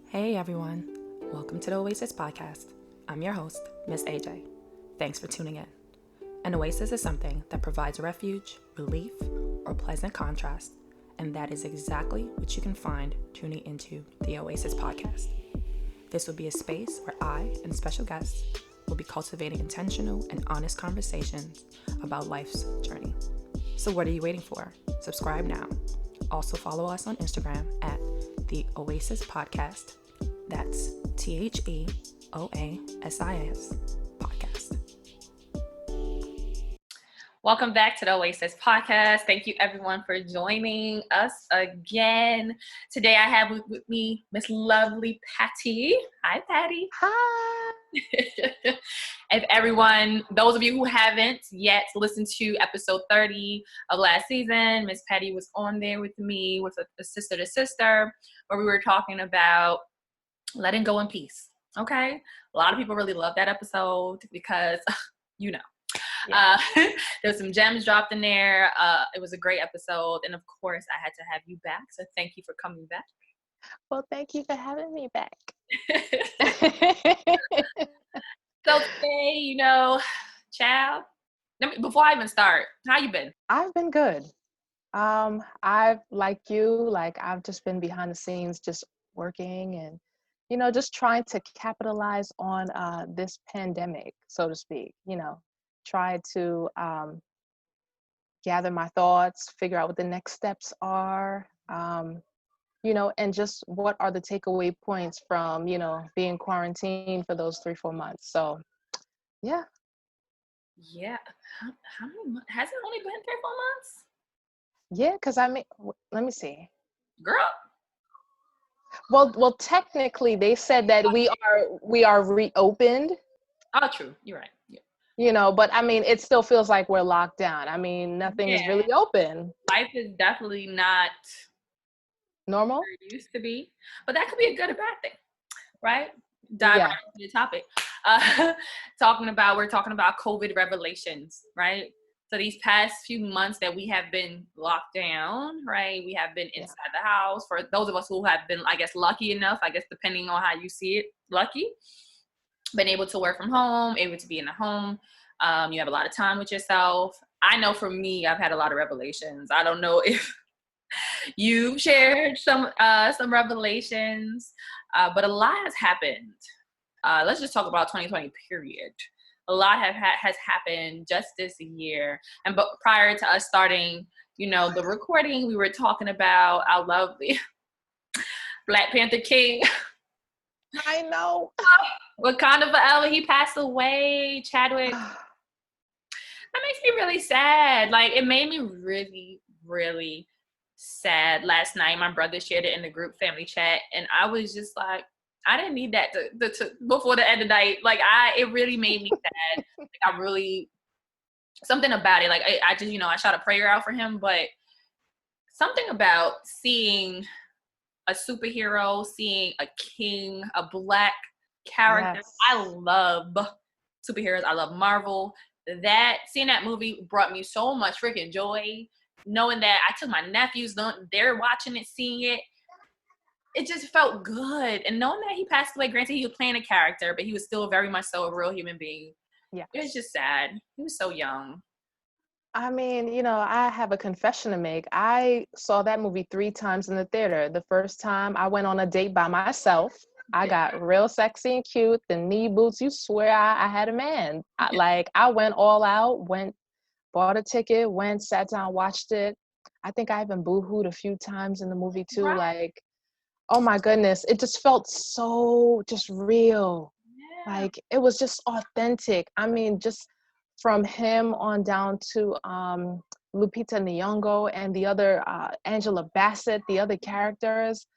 Hey everyone, welcome to the Oasis podcast. I'm your host, Miss AJ. Thanks for tuning in. An oasis is something that provides refuge, relief, or pleasant contrast, and that is exactly what you can find tuning into the Oasis podcast. This will be a space where I and special guests will be cultivating intentional and honest conversations about life's journey. So what are you waiting for? Subscribe now. Also follow us on Instagram at the Oasis Podcast. That's TheOasis Podcast. Welcome back to the Oasis Podcast. Thank you everyone for joining us again. Today I have with me Miss Lovely Patty. Hi, Patty. Hi. If everyone, those of you who haven't yet listened to episode 30 of last season, Miss Patty was on there with me with a sister to sister, where we were talking about letting go in peace. Okay. A lot of people really love that episode because, you know, yeah. There's some gems dropped in there. It was a great episode. And of course, I had to have you back. So thank you for coming back. Well, thank you for having me back. So today, child, before I even start, how you been? I've been good. I've I've just been behind the scenes, just working and, just trying to capitalize on this pandemic, so to speak, try to gather my thoughts, figure out what the next steps are, and just what are the takeaway points from, being quarantined for those 3-4 months. So, yeah. Yeah. How many months? Has it only been 3-4 months? Yeah, because let me see. Girl. Well, technically, they said that we are reopened. Oh, true. You're right. Yeah. But it still feels like we're locked down. Nothing is really open. Life is definitely not normal. Where it used to be, but that could be a good or bad thing, right? Dive right into the topic. We're talking about COVID revelations, right? So these past few months that we have been locked down, right? We have been inside the house. For those of us who have been, I guess, lucky enough, I guess, depending on how you see it, lucky, been able to work from home, able to be in the home. You have a lot of time with yourself. I know for me, I've had a lot of revelations. I don't know if you've shared some revelations, but a lot has happened. Let's just talk about 2020 period. A lot has happened just this year. But prior to us starting, the recording, we were talking about our lovely Black Panther King. I know. Wakanda forever. He passed away. Chadwick. That makes me really sad. Like, it made me really, really sad last night. My brother shared it in the group family chat, and I was just like, I didn't need that to before the end of the night. Like, it really made me sad. Like, something about it. Like, I just, I shot a prayer out for him, but something about seeing a superhero, seeing a king, a Black character. Yes. I love superheroes. I love Marvel. Seeing that movie brought me so much freaking joy. Knowing that I took my nephews, they're watching it, seeing it. It just felt good. And knowing that he passed away, granted he was playing a character, but he was still very much so a real human being. Yeah. It was just sad. He was so young. I have a confession to make. I saw that movie 3 times in the theater. The first time I went on a date by myself. I got real sexy and cute, the knee boots. You swear I had a man. I went all out, bought a ticket, sat down, watched it. I think I even boo-hooed a few times in the movie too. Right. Like, oh my goodness, it just felt so just real. Yeah. Like, it was just authentic. Just from him on down to Lupita Nyong'o and the other Angela Bassett, the other characters.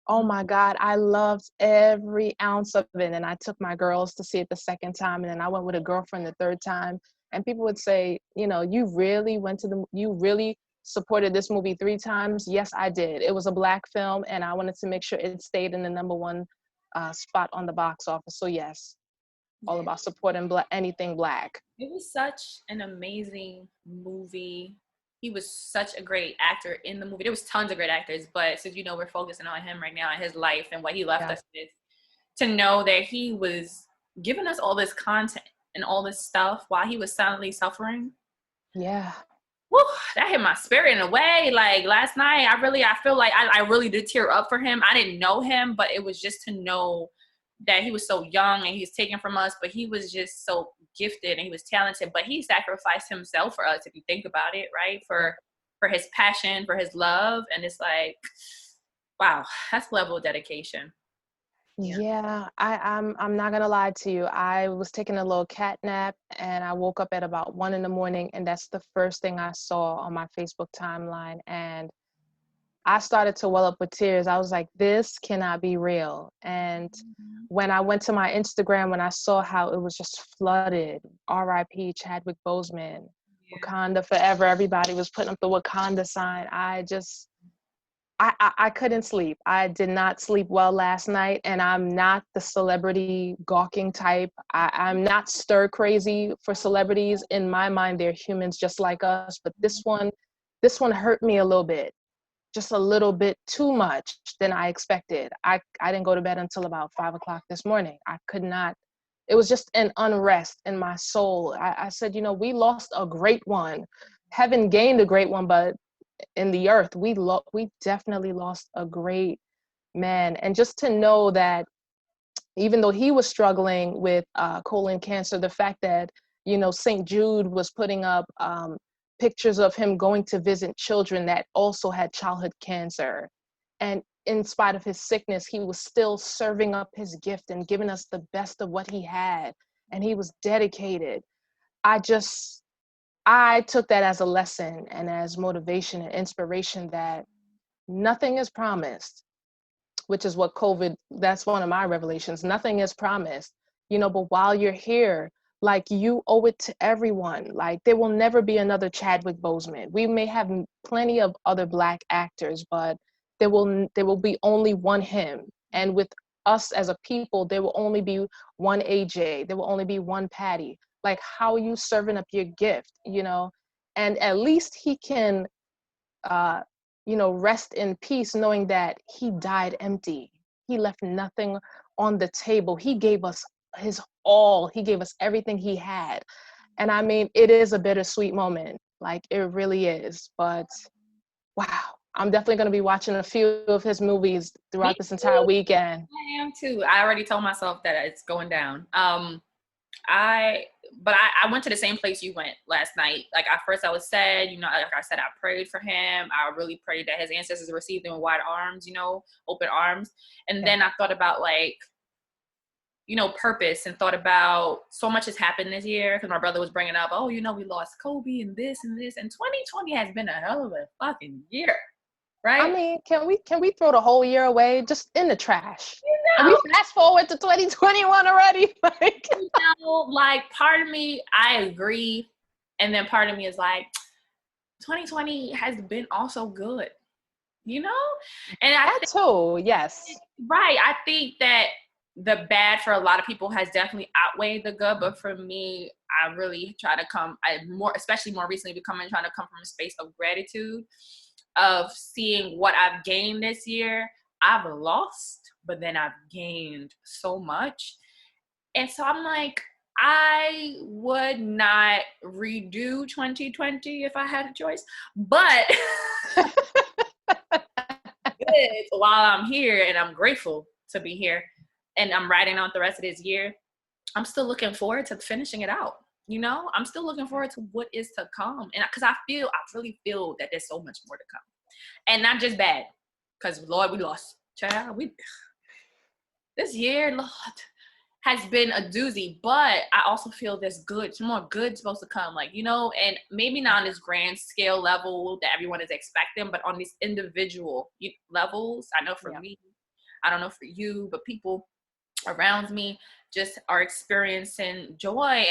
Oh my God, I loved every ounce of it. And I took my girls to see it the second time, and then I went with a girlfriend the third time. And people would say, you really supported this movie 3 times? Yes, I did. It was a Black film, and I wanted to make sure it stayed in the #1 spot on the box office. So yes, all about supporting anything Black. It was such an amazing movie. he was such a great actor in the movie. There was tons of great actors, but since we're focusing on him right now and his life and what he left Yeah. us with, to know that he was giving us all this content and all this stuff while he was silently suffering. Yeah. Woo, that hit my spirit in a way. Like last night, I feel like I really did tear up for him. I didn't know him, but it was just to know that he was so young and he's taken from us, but he was just so gifted and he was talented, but he sacrificed himself for us, if you think about it, right? For his passion, for his love. And it's like, wow, that's level of dedication. Yeah. Yeah, I'm not gonna lie to you. I was taking a little cat nap and I woke up at about 1 in the morning, and that's the first thing I saw on my Facebook timeline. And I started to well up with tears. I was like, this cannot be real. And when I went to my Instagram, when I saw how it was just flooded, RIP Chadwick Boseman, Yeah. Wakanda forever, everybody was putting up the Wakanda sign. I couldn't sleep. I did not sleep well last night, and I'm not the celebrity gawking type. I'm not stir crazy for celebrities. In my mind, they're humans just like us. But this one hurt me a little bit, just a little bit too much than I expected. I didn't go to bed until about 5 o'clock this morning. I could not. It was just an unrest in my soul. I said, we lost a great one. Heaven gained a great one, but in the earth, we definitely lost a great man. And just to know that even though he was struggling with colon cancer, the fact that St. Jude was putting up pictures of him going to visit children that also had childhood cancer, and in spite of his sickness, he was still serving up his gift and giving us the best of what he had, and he was dedicated. I took that as a lesson and as motivation and inspiration that nothing is promised, which is what COVID, that's one of my revelations. Nothing is promised, but while you're here, like, you owe it to everyone. Like, there will never be another Chadwick Boseman. We may have plenty of other Black actors, but there will be only one him. And with us as a people, there will only be one AJ. There will only be one Patty. Like, how are you serving up your gift? And at least he can uh, rest in peace knowing that he died empty. He left nothing on the table. He gave us his all. He gave us everything he had. And I mean, it is a bittersweet moment. Like, it really is. But wow, I'm definitely going to be watching a few of his movies Me throughout this entire too. weekend. I am too. I already told myself that it's going down. I but I went to the same place you went last night. Like, at first I was sad, like I said, I prayed for him. I really prayed that his ancestors received him with wide arms, open arms. And Yeah. then I thought about, like, purpose, and thought about so much has happened this year, because my brother was bringing up, oh, we lost Kobe and this and this, and 2020 has been a hell of a fucking year, I right? mean, can we throw the whole year away just in the trash? You And know, we fast forward to 2021 already. Like, like, part of me, I agree, and then part of me is like, 2020 has been also good, you know? And I that think, too, yes. right, I think that the bad for a lot of people has definitely outweighed the good, but for me, I really try to especially more recently, trying to come from a space of gratitude, of seeing what I've gained this year. I've lost, but then I've gained so much. And so I'm like, I would not redo 2020 if I had a choice, but good while I'm here, and I'm grateful to be here, and I'm writing out the rest of this year. I'm still looking forward to finishing it out. I'm still looking forward to what is to come. And because I really feel that there's so much more to come, and not just bad, because Lord, we lost child. This year, Lord, has been a doozy, but I also feel there's some more good supposed to come, and maybe not on this grand scale level that everyone is expecting, but on these individual levels. I know for Yeah. me, I don't know for you, but people around me just are experiencing joy,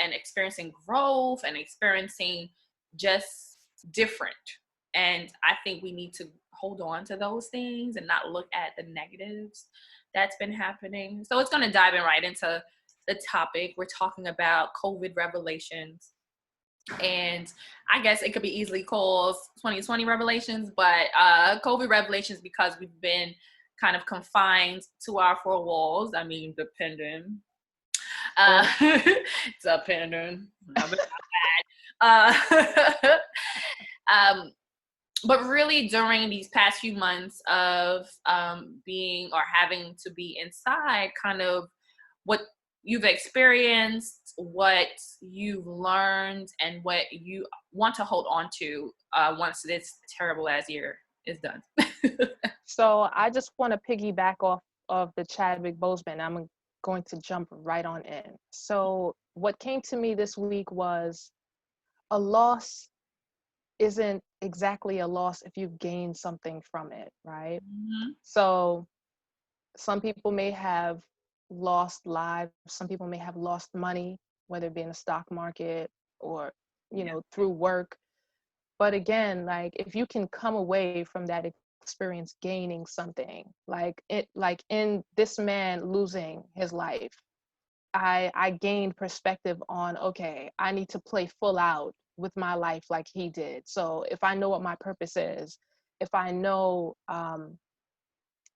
and experiencing growth, and experiencing just different. And I think we need to hold on to those things and not look at the negatives that's been happening. So it's going to dive in right into the topic. We're talking about COVID revelations. And I guess it could be easily called 2020 revelations, but COVID revelations, because we've been kind of confined to our four walls. I mean, depending. Depending. Uh, but really, during these past few months of being or having to be inside, kind of what you've experienced, what you've learned, and what you want to hold on to once this terrible ass year is done. So I just want to piggyback off of the Chadwick Boseman. I'm going to jump right on in. So what came to me this week was a loss isn't exactly a loss if you've gained something from it, right? Mm-hmm. So some people may have lost lives, some people may have lost money, whether it be in the stock market or, through work. But again, like if you can come away from that experience gaining something, like in this man losing his life, I gained perspective on, okay, I need to play full out with my life like he did. So if I know what my purpose is, if I know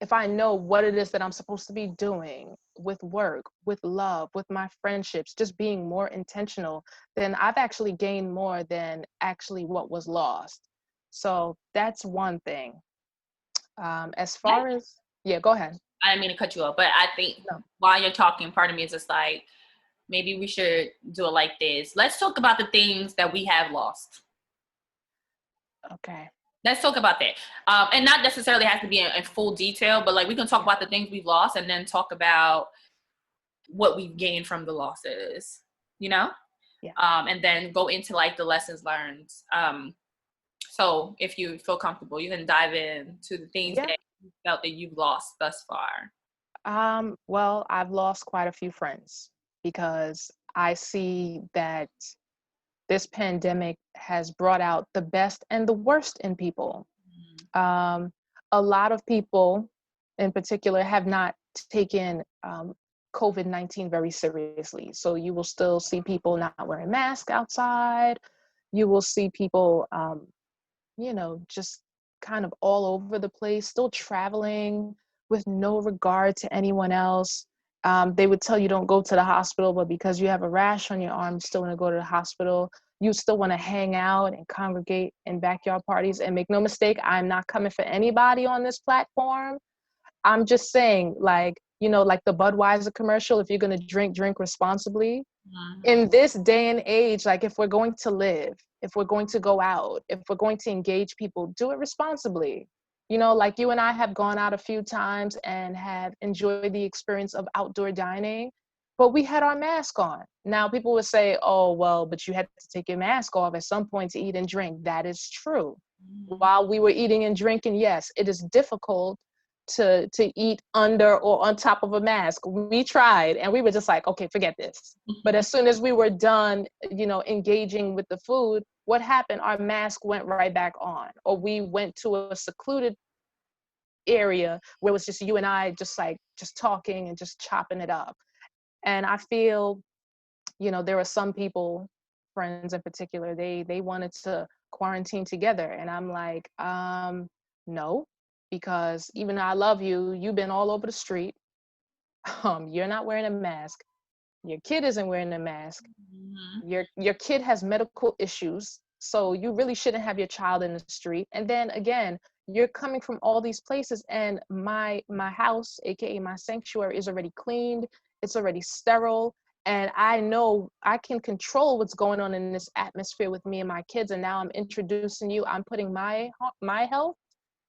what it is that I'm supposed to be doing with work, with love, with my friendships, just being more intentional, then I've actually gained more than actually what was lost. So that's one thing. As far as, yeah, go ahead. I didn't mean to cut you off, but I think No. while you're talking, part of me is just like, maybe we should do it like this. Let's talk about the things that we have lost. Okay. Let's talk about that. And not necessarily have to be in full detail, but like we can talk about the things we've lost and then talk about what we've gained from the losses, Yeah. And then go into like the lessons learned. So if you feel comfortable, you can dive in to the things that you felt that you've lost thus far. Well, I've lost quite a few friends because I see that this pandemic has brought out the best and the worst in people. A lot of people in particular have not taken COVID-19 very seriously. So you will still see people not wearing masks outside. You will see people, just kind of all over the place, still traveling with no regard to anyone else. They would tell you don't go to the hospital, but because you have a rash on your arm, you still want to go to the hospital. You still want to hang out and congregate in backyard parties. And make no mistake, I'm not coming for anybody on this platform. I'm just saying, like the Budweiser commercial, if you're going to drink, drink responsibly. In this day and age, like if we're going to live, if we're going to go out, if we're going to engage people, do it responsibly. Like you and I have gone out a few times and have enjoyed the experience of outdoor dining, but we had our mask on. Now people would say, oh, well, but you had to take your mask off at some point to eat and drink. That is true. While we were eating and drinking, yes, it is difficult to eat under or on top of a mask. We tried and we were just like, okay, forget this. But as soon as we were done, engaging with the food, what happened? Our mask went right back on, or we went to a secluded area where it was just you and I just talking and just chopping it up. And I feel, there are some people, friends in particular, they wanted to quarantine together. And I'm like, no, because even though I love you, you've been all over the street. You're not wearing a mask. Your kid isn't wearing a mask. Your kid has medical issues. So you really shouldn't have your child in the street. And then again, you're coming from all these places, and my house, aka my sanctuary, is already cleaned. It's already sterile. And I know I can control what's going on in this atmosphere with me and my kids. And now I'm introducing you. I'm putting my health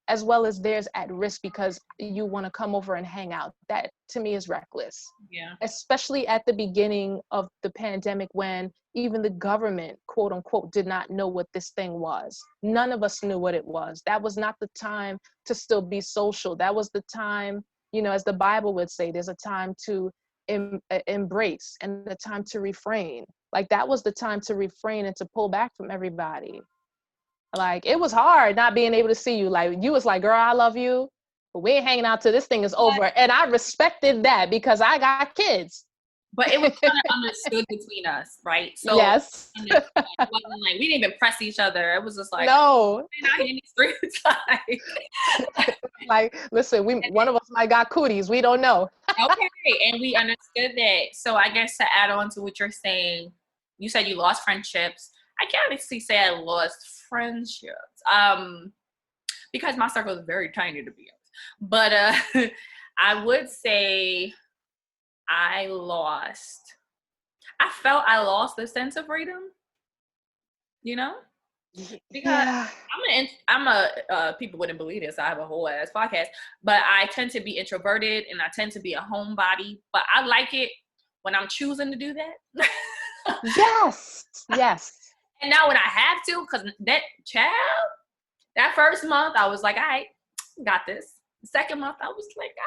as well as theirs at risk because you want to come over and hang out. That to me is reckless. Yeah. Especially at the beginning of the pandemic when even the government, quote unquote, did not know what this thing was. None of us knew what it was. That was not the time to still be social. That was the time, as the Bible would say, there's a time to embrace and a time to refrain. Like that was the time to refrain and to pull back from everybody. Like it was hard not being able to see you. Like you was like, girl, I love you, but we ain't hanging out till this thing is over. And I respected that because I got kids. but it was kind of understood between us, right? So Yes. it wasn't like we didn't even press each other. It was just like, No. we're not here in the streets, Like, listen, one of us might got cooties. We don't know. okay, and we understood that. So I guess to add on to what you're saying, you said you lost friendships. I can't honestly say I lost friendships, because my circle is very tiny, to be honest. But I would say I felt I lost the sense of freedom, you know? Because Yeah. people wouldn't believe this. I have a whole ass podcast, but I tend to be introverted and I tend to be a homebody, but I like it when I'm choosing to do that. Yes. Yes. And now when I have to, because that first month, I was like, all right, got this. The second month, I was like, all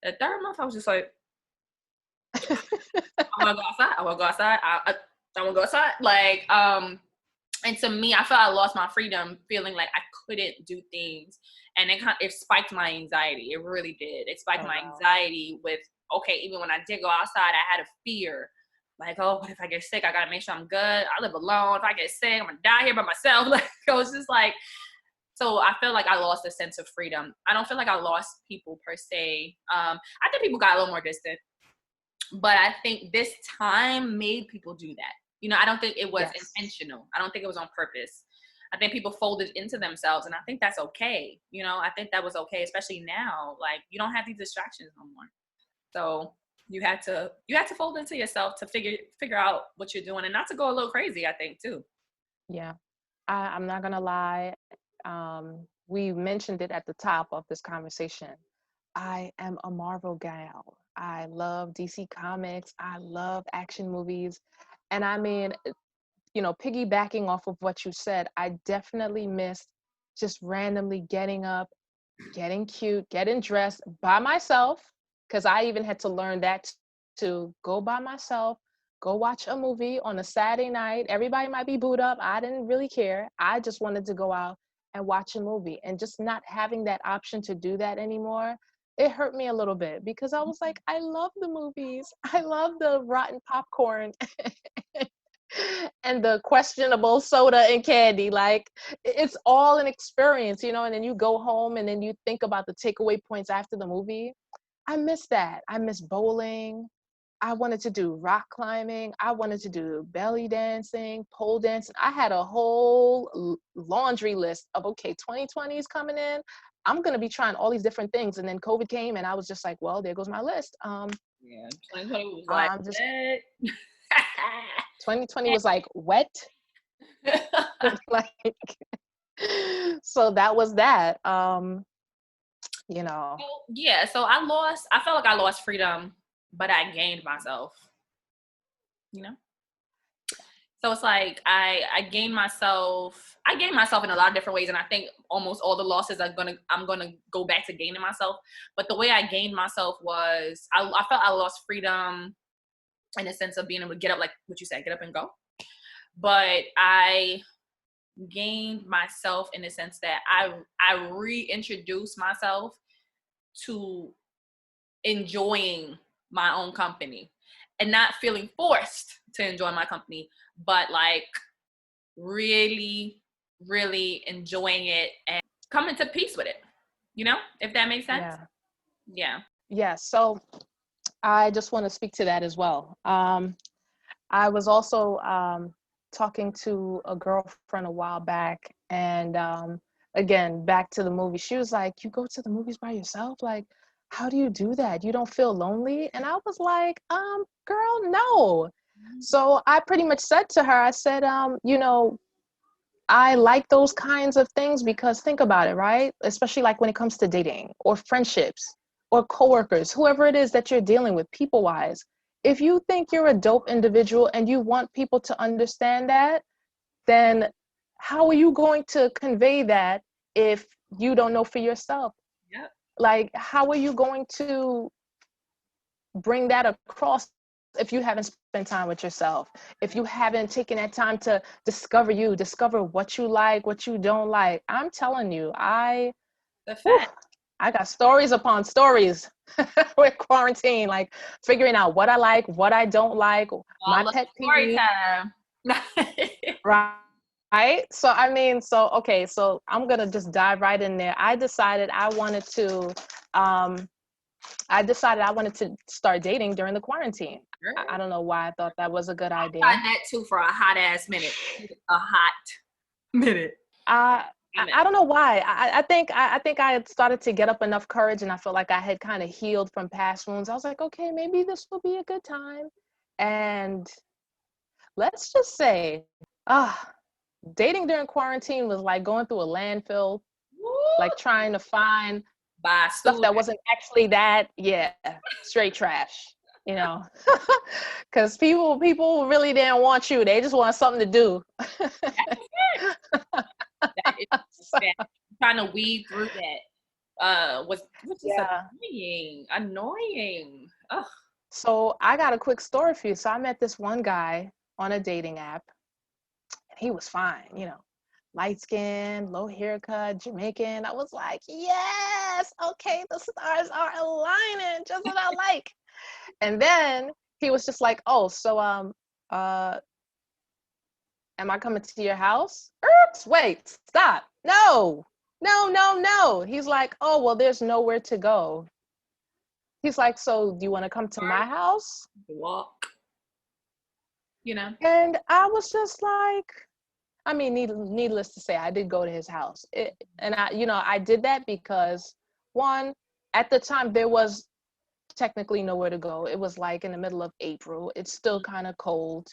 right. The third month, I was just like, I want to go outside. I want to go outside. I want to go outside. Like, and to me, I felt I lost my freedom, feeling like I couldn't do things, and it spiked my anxiety. It really did. It spiked my anxiety with, okay, even when I did go outside, I had a fear, like, oh, what if I get sick? I gotta make sure I'm good. I live alone. If I get sick, I'm gonna die here by myself. Like, it was just like, so I feel like I lost a sense of freedom. I don't feel like I lost people per se. I think people got a little more distant, but I think this time made people do that. You know, I don't think it was intentional. I don't think it was on purpose. I think people folded into themselves, and I think that's okay. You know, I think that was okay, especially now. Like, you don't have these distractions no more. So you had to fold into yourself to figure out what you're doing, and not to go a little crazy, I think, too. Yeah. I'm not gonna lie. We mentioned it at the top of this conversation. I am a Marvel gal. I love DC Comics. I love action movies. And I mean, piggybacking off of what you said, I definitely missed just randomly getting up, getting cute, getting dressed by myself, because I even had to learn that to go by myself, go watch a movie on a Saturday night. Everybody might be booed up. I didn't really care. I just wanted to go out and watch a movie, and just not having that option to do that anymore, it hurt me a little bit, because I was like, I love the movies. I love the rotten popcorn and the questionable soda and candy. Like, it's all an experience, and then you go home and then you think about the takeaway points after the movie. I miss that. I miss bowling. I wanted to do rock climbing. I wanted to do belly dancing, pole dancing. I had a whole laundry list of, okay, 2020 is coming in. I'm going to be trying all these different things. And then COVID came and I was just like, well, there goes my list. Yeah, 2020 was like, I'm just 2020 was like wet. Like, so that was that. Yeah, so I felt like I lost freedom, but I gained myself, you know? So it's like I gained myself in a lot of different ways, and I think almost all the losses I'm gonna go back to gaining myself. But the way I gained myself was I felt I lost freedom in a sense of being able to get up, like what you said, get up and go. But I gained myself in the sense that I reintroduced myself to enjoying my own company and not feeling forced to enjoy my company, but like really, really enjoying it and coming to peace with it, if that makes sense. Yeah. So I just want to speak to that as well. I was also talking to a girlfriend a while back, and again, back to the movie. She was like, you go to the movies by yourself? Like, how do you do that? You don't feel lonely? And I was like, girl, no. So I pretty much said to her, I said, I like those kinds of things, because think about it, right? Especially like when it comes to dating or friendships or coworkers, whoever it is that you're dealing with people wise. If you think you're a dope individual and you want people to understand that, then how are you going to convey that if you don't know for yourself? Yep. Like, how are you going to bring that across if you haven't spent time with yourself, if you haven't taken that time to discover what you like, what you don't like? I'm telling you, the fact. I got stories upon stories with quarantine, like figuring out what I like, what I don't like, my All the pet story peeve, time. right? Right? So I mean, so okay, so I'm gonna just dive right in there. Um, I decided I wanted to start dating during the quarantine. I don't know why I thought that was a good Tried idea. that too for a hot ass minute. A hot minute. Uh, I know. I don't know why. I think I had started to get up enough courage, and I felt like I had kind of healed from past wounds. I was like, okay, maybe this will be a good time. And let's just say, ah, dating during quarantine was like going through a landfill, Woo! like trying to find By stuff that student. wasn't actually that. Yeah, straight trash. You know, because people really didn't want you. They just want something to do. That is So, that. Trying to weed through that. Which is yeah. annoying. Annoying. Ugh. So I got a quick story for you. So I met this one guy on a dating app, and he was fine, light skin, low haircut, Jamaican. I was like, yes, okay, the stars are aligning, just what I like. And then he was just like, oh, so uh, am I coming to your house? Oops, wait, stop. No, no, no, no. He's like, oh, well, there's nowhere to go. He's like, so do you want to come to my house? Walk. You know. And I was just like, I mean, needless to say, I did go to his house. And I did that because one, at the time there was technically nowhere to go. It was like in the middle of April. It's still kind of cold.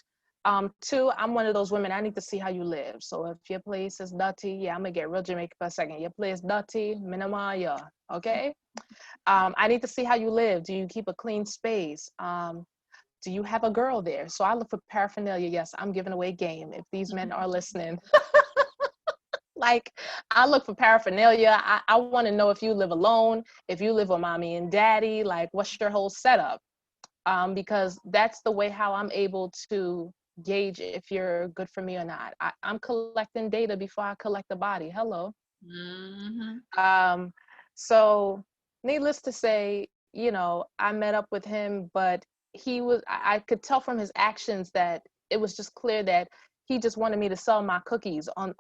Two, I'm one of those women, I need to see how you live. So if your place is dirty, yeah, I'm gonna get real Jamaican for a second. Your place dirty, minima, yeah, okay? I need to see how you live. Do you keep a clean space? Do you have a girl there? So I look for paraphernalia. Yes, I'm giving away game if these men are listening. Like, I look for paraphernalia. I want to know if you live alone, if you live with mommy and daddy, like what's your whole setup? Because that's the way how I'm able to gauge if you're good for me or not. I'm collecting data before I collect the body. Hello. Mm-hmm. Um, so needless to say, I met up with him, but I could tell from his actions that it was just clear that he just wanted me to sell my cookies on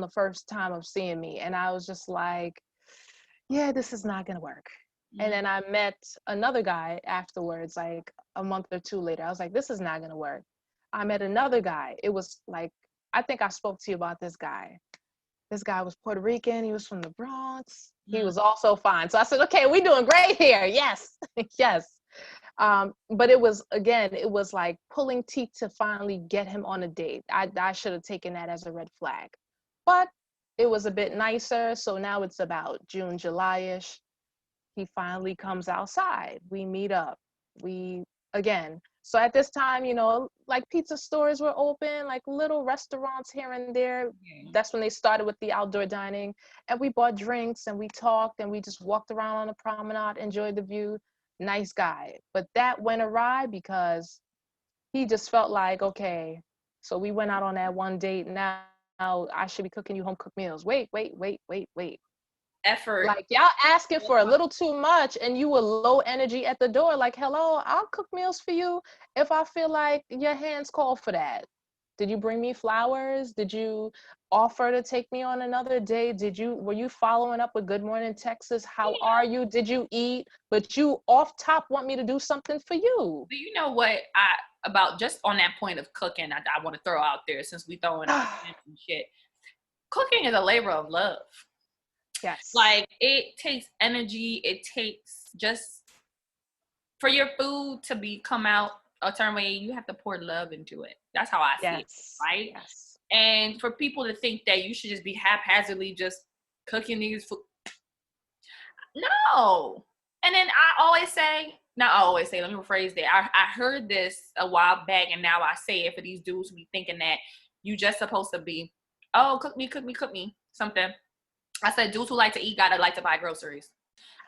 the first time of seeing me. And I was just like, yeah, this is not gonna work. And Mm-hmm. then I met another guy afterwards, like a month or two later. I was like, this is not gonna work. I met another guy. It was like, I think I spoke to you about this guy. This guy was Puerto Rican. He was from the Bronx. He was also fine. So I said, okay, we're doing great here. Yes, yes. But it was like pulling teeth to finally get him on a date. I should have taken that as a red flag. But it was a bit nicer. So now it's about June, July-ish. He finally comes outside. We meet up. We again. So at this time, like pizza stores were open, like little restaurants here and there. That's when they started with the outdoor dining. And we bought drinks and we talked and we just walked around on the promenade, enjoyed the view. Nice guy. But that went awry because he just felt like, okay, so we went out on that one date. Now I should be cooking you home cooked meals. Wait, wait, wait, wait, wait. Effort. Like y'all asking for a little too much and you were low energy at the door. Like, hello, I'll cook meals for you if I feel like your hands call for that. Did you bring me flowers? Did you offer to take me on another day? Were you following up with Good Morning Texas? How are you? Did you eat? But you off top want me to do something for you. Do you know what about just on that point of cooking? I want to throw out there since we throwing out and shit. Cooking is a labor of love. Yes. Like it takes energy. It takes just for your food to come out a certain way. You have to pour love into it. That's how I see it, Yes. right? Yes. And for people to think that you should just be haphazardly just cooking these food, no. And then not always say, let me rephrase that. I heard this a while back, and now I say it for these dudes who be thinking that you just supposed to be, oh, cook me, cook me, cook me, something. I said, dudes who like to eat gotta like to buy groceries.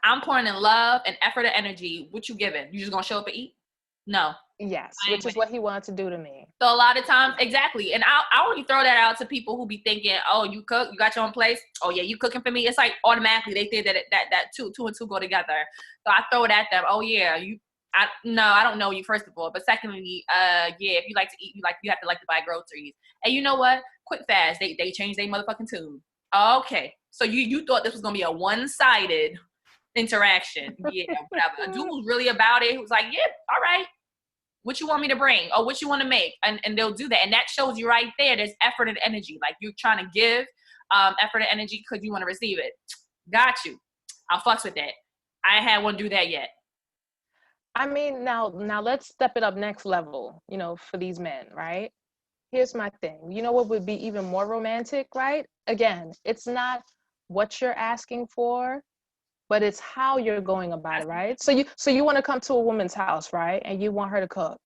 I'm pouring in love and effort and energy. What you giving? You just gonna show up and eat? No. Yes, I ain't which with is it. what he wanted to do to me. So a lot of times, exactly. And I only throw that out to people who be thinking, oh, you cook, you got your own place. Oh yeah, you cooking for me. It's like automatically they think that two and two go together. So I throw it at them. Oh yeah, I don't know you first of all, but secondly, yeah, if you like to eat, you have to like to buy groceries. And you know what? Quick fast, they changed their motherfucking tune. Okay, so you thought this was gonna be a one-sided interaction? Yeah, whatever. A dude who's really about it, who's like, yeah, all right. What you want me to bring or what you want to make, and they'll do that, and that shows you right there there's effort and energy, like you're trying to give effort and energy because you want to receive it. Got you. I'll fuss with that. I ain't had one do that yet. I mean, now let's step it up next level, for these men, right? Here's my thing. You know what would be even more romantic, right? Again, it's not what you're asking for, but it's how you're going about it, right? So you want to come to a woman's house, right? And you want her to cook.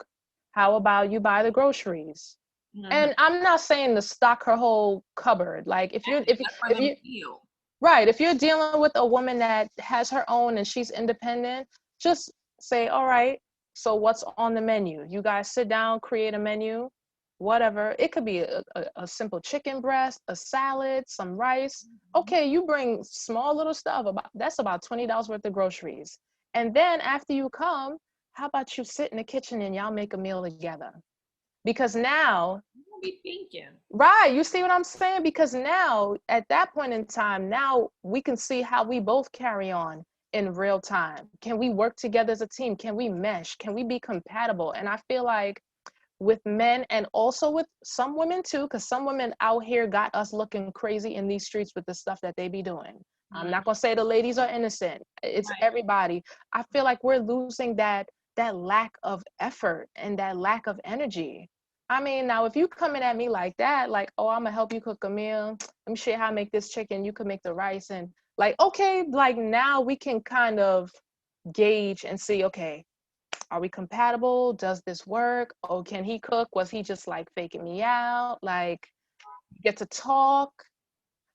How about you buy the groceries? Mm-hmm. And I'm not saying to stock her whole cupboard. Like That's for if them you feel. right, if you're dealing with a woman that has her own and she's independent, just say, all right, so what's on the menu? You guys sit down, create a menu, whatever. It could be a simple chicken breast, a salad, some rice. Okay, you bring small little stuff. That's about $20 worth of groceries. And then after you come, how about you sit in the kitchen and y'all make a meal together? Because now, You won't be thinking. right, you see what I'm saying? Because now, at that point in time, now we can see how we both carry on in real time. Can we work together as a team? Can we mesh? Can we be compatible? And I feel like with men and also with some women too, because some women out here got us looking crazy in these streets with the stuff that they be doing. I'm Mm-hmm. not gonna say the ladies are innocent. It's Right. everybody. I feel like we're losing that lack of effort and that lack of energy. I mean, now if you coming at me like that, like, oh, I'm gonna help you cook a meal. Let me show you how to make this chicken. You can make the rice, and like, okay, like now we can kind of gauge and see, okay, are we compatible? Does this work? Oh, can he cook? Was he just like faking me out? Like, get to talk.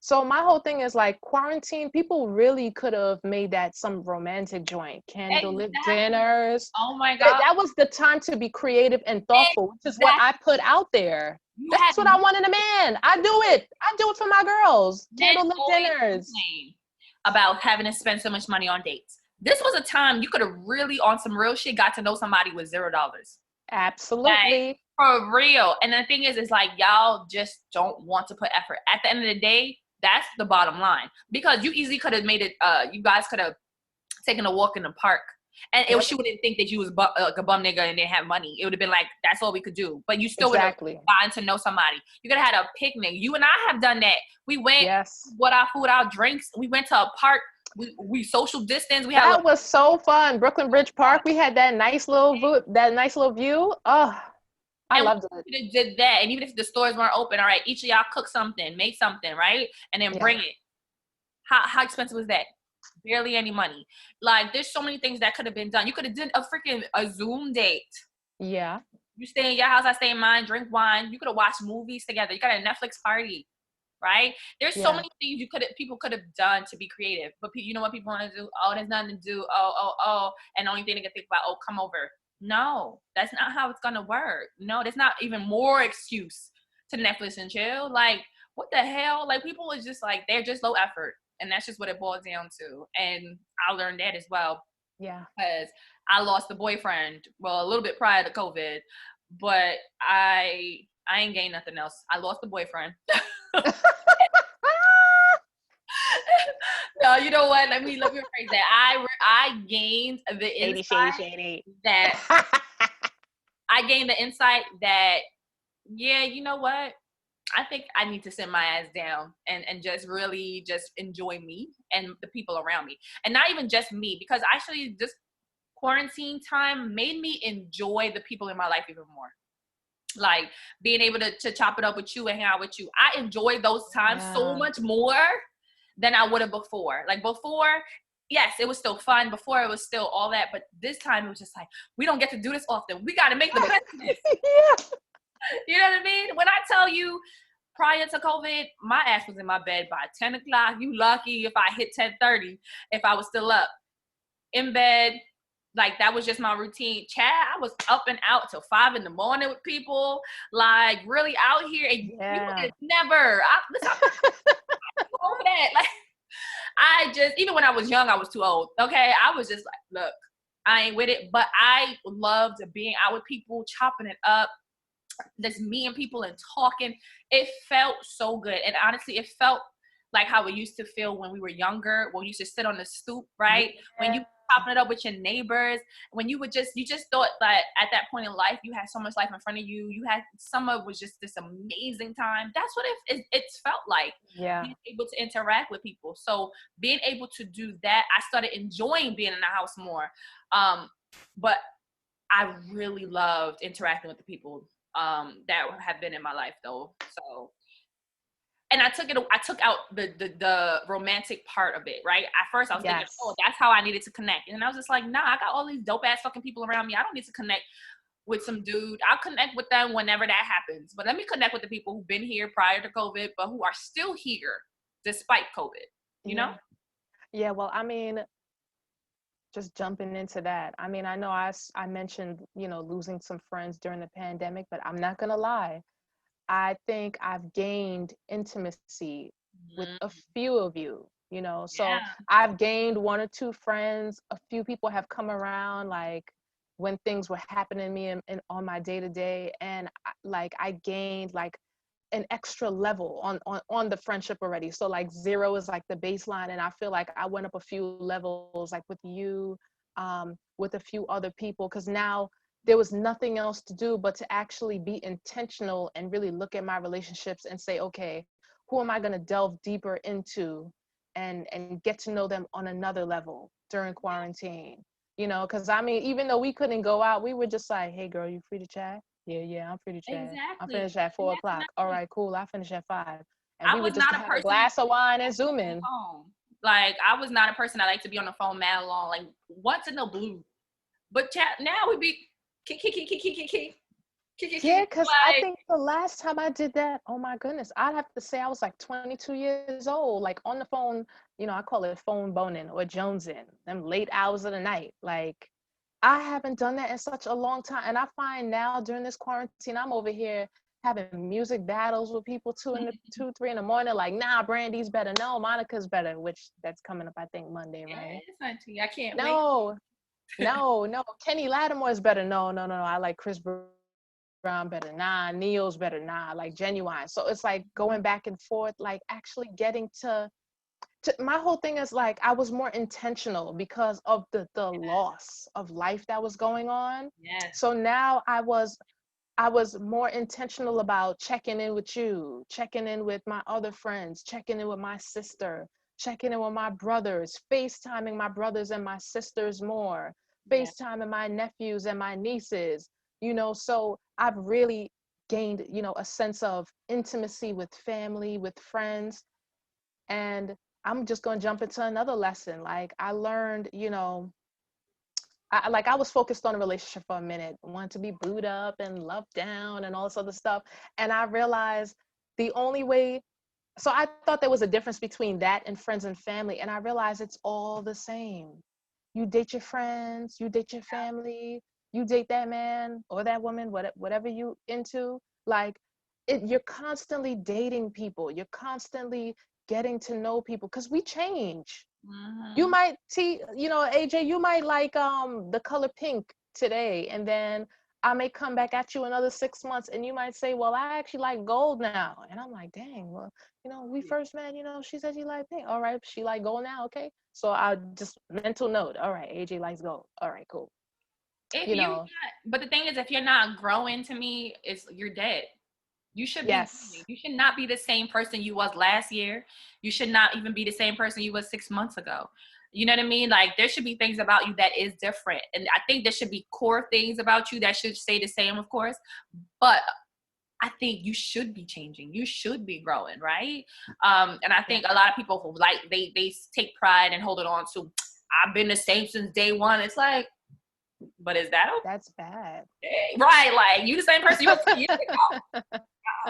So my whole thing is like quarantine, people really could have made that some romantic joint, candlelit Exactly. dinners. Oh my That, god. that was the time to be creative and thoughtful, which is what Exactly. I put out there. You had That's what I want in a man. I do it. I do it for my girls. men Candlelit always dinners. complain about having to spend so much money on dates. This was a time you could have really, on some real shit, got to know somebody with $0. Like, Absolutely. for real. And the thing is like y'all just don't want to put effort. At the end of the day, that's the bottom line. Because you easily could have made it, you guys could have taken a walk in the park. And Yep. she wouldn't think that you was like a bum nigga and didn't have money. It would have been like, that's all we could do. But you still would have Exactly. gotten to know somebody. You could have had a picnic. You and I have done that. We went, Yes. bought our food, our drinks. We went to a park. We social distance. We had a That little was so fun. Brooklyn Bridge Park. We had that nice little view. Oh, I and loved it. we could have did that. And even if the stores weren't open, all right, each of y'all cook something, make something, right? And then Yeah. bring it. How expensive was that? Barely any money. Like there's so many things that could have been done. You could have done a Zoom date. Yeah. You stay in your house, I stay in mine, drink wine. You could have watched movies together. You got a Netflix party, right? There's so Yeah. many things people could have done to be creative. But you know what people want to do? Oh, there's nothing to do. Oh. And the only thing they can think about, oh, come over. No, that's not how it's gonna work. No, there's not even more excuse to Netflix and chill. Like, what the hell? Like people is just like they're just low effort. And that's just what it boils down to. And I learned that as well Yeah. because I lost a boyfriend, well, a little bit prior to COVID, but I ain't gained nothing else. I lost a boyfriend. No, you know what? Let me rephrase that. I gained the Shady, shady, insight shady. that yeah, you know what? I think I need to sit my ass down and just really just enjoy me and the people around me. And not even just me, because actually this quarantine time made me enjoy the people in my life even more. Like being able to chop it up with you and hang out with you. I enjoyed those times so Yeah. much more than I would have before. Like before, yes, it was still fun. Before it was still all that. But this time it was just like, we don't get to do this often. We got to make the best of this. Yeah. You know what I mean? When I tell you, prior to COVID, my ass was in my bed by 10 o'clock. You lucky if I hit 10:30, if I was still up in bed, Like, that was just my routine. Chad, I was up and out till 5 a.m. with people, like really out here. And you would never, over that. Like, I just, even when I was young, I was too old. Okay. I was just like, look, I ain't with it. But I loved being out with people, chopping it up, just meeting people and talking. It felt so good. And honestly, it felt like how it used to feel when we were younger, when we used to sit on the stoop, right? Yeah. When you chopping it up with your neighbors, when you just thought that at that point in life, you had so much life in front of you. You had, summer was just this amazing time. That's what it's felt like. Yeah. Being able to interact with people. So being able to do that, I started enjoying being in the house more. But I really loved interacting with the people that have been in my life, though. So, and I took out the romantic part of it, right? At first I was thinking, oh, that's how I needed to connect. And I was just like, nah, I got all these dope ass fucking people around me. I don't need to connect with some dude. I'll connect with them whenever that happens. But let me connect with the people who've been here prior to COVID, but who are still here despite COVID, you know? Yeah, well, I mean, just jumping into that. I mean, I know I mentioned, losing some friends during the pandemic, but I'm not going to lie. I think I've gained intimacy with a few of you, so I've gained 1 or 2 friends. A few people have come around, like when things were happening to me and on my day to day. And I gained like an extra level on the friendship already. So like 0 is like the baseline. And I feel like I went up a few levels, like with you, with a few other people, because now there was nothing else to do but to actually be intentional and really look at my relationships and say, okay, who am I going to delve deeper into and get to know them on another level during quarantine? Because I mean, even though we couldn't go out, we were just like, hey girl, you free to chat? Yeah, I'm free to chat. Exactly. I'm finished at 4 o'clock. All right, cool. I finish at 5. And I we was would just not a have person a glass of wine and zoom in. Like, I was not a person that liked to be on the phone mad long, like once in the blue. But chat now we be Yeah, because I think the last time I did that, oh my goodness, I'd have to say I was like 22 years old, like on the phone, I call it phone boning or jonesing, them late hours of the night. Like, I haven't done that in such a long time. And I find now during this quarantine, I'm over here having music battles with people 2, 3 in the morning. Like, nah, Brandy's better. No, Monica's better, which that's coming up, I think, Monday, right? Yeah, I can't wait. No. Kenny Lattimore is better. No. I like Chris Brown better. Nah, Neo's better. Nah, like Genuine. So it's like going back and forth, like actually getting to my whole thing is like I was more intentional because of the loss of life that was going on. Yes. So now I was more intentional about checking in with you, checking in with my other friends, checking in with my sister, checking in with my brothers, FaceTiming my brothers and my sisters more, FaceTiming my nephews and my nieces, so I've really gained, a sense of intimacy with family, with friends. And I'm just going to jump into another lesson. Like I learned, I was focused on a relationship for a minute, wanted to be booed up and loved down and all this other stuff. And I realized the only way, so I thought there was a difference between that and friends and family. And I realized it's all the same. You date your friends, you date your family, you date that man or that woman, whatever you into. Like you're constantly dating people. You're constantly getting to know people because we change. You might see, AJ, you might like the color pink today, and then I may come back at you another 6 months and you might say, well, I actually like gold now. And I'm like, dang, well, we first met, she said she liked pink. All right, she like gold now, okay. So I just mental note, all right, AJ likes gold. All right, cool. But the thing is, if you're not growing, to me, you're dead. You should be. You should not be the same person you was last year. You should not even be the same person you was 6 months ago. You know what I mean? Like there should be things about you that is different. And I think there should be core things about you that should stay the same, of course. But I think you should be changing. You should be growing, right? And I think a lot of people who like they take pride and hold it on to, I've been the same since day one. It's like, but is that okay? That's bad. Right, like you the same person you was 10 years ago. I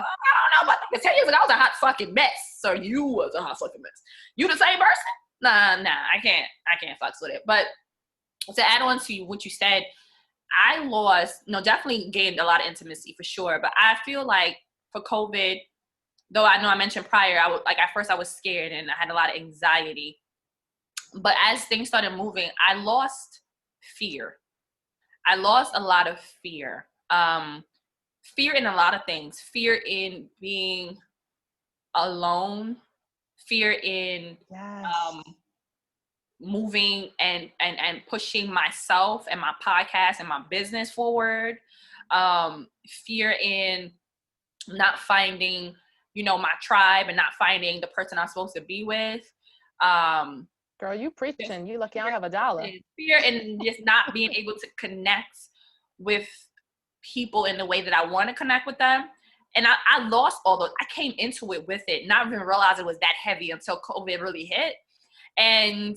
don't know, but 10 years ago I was a hot fucking mess. So you was a hot fucking mess. You the same person? Nah, I can't fucks with it. But to add on to what you said, I lost, definitely gained a lot of intimacy for sure. But I feel like for COVID, though I know I mentioned prior, at first I was scared and I had a lot of anxiety. But as things started moving, I lost fear. I lost a lot of fear. Fear in a lot of things. Fear in being alone. Fear in Yes. moving and pushing myself and my podcast and my business forward. Fear in not finding, my tribe and not finding the person I'm supposed to be with. Girl, you preaching. You lucky I don't have a dollar. Fear in just not being able to connect with people in the way that I want to connect with them. And I lost all those. I came into it with it, not even realize it was that heavy until COVID really hit. And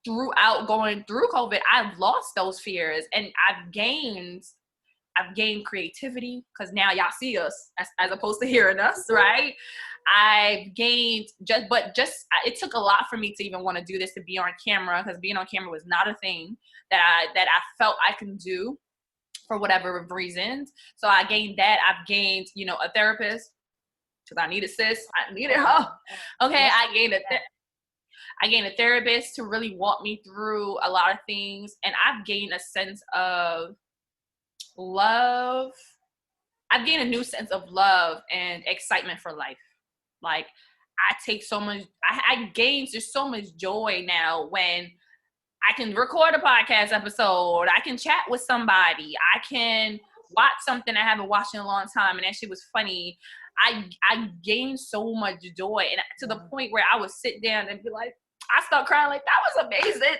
throughout going through COVID, I've lost those fears and I've gained creativity because now y'all see us as opposed to hearing us, right? I've gained it took a lot for me to even want to do this, to be on camera, because being on camera was not a thing that I felt I can do for whatever reasons. So I gained that. I've gained, a therapist because I needed I needed her. Okay, I gained a therapist to really walk me through a lot of things, and I've gained a sense of love. I've gained a new sense of love and excitement for life. Like I take so much, I gain just so much joy now when I can record a podcast episode. I can chat with somebody. I can watch something I haven't watched in a long time, and that shit was funny. I gained so much joy, and to the point where I would sit down and be like, I start crying like, that was amazing.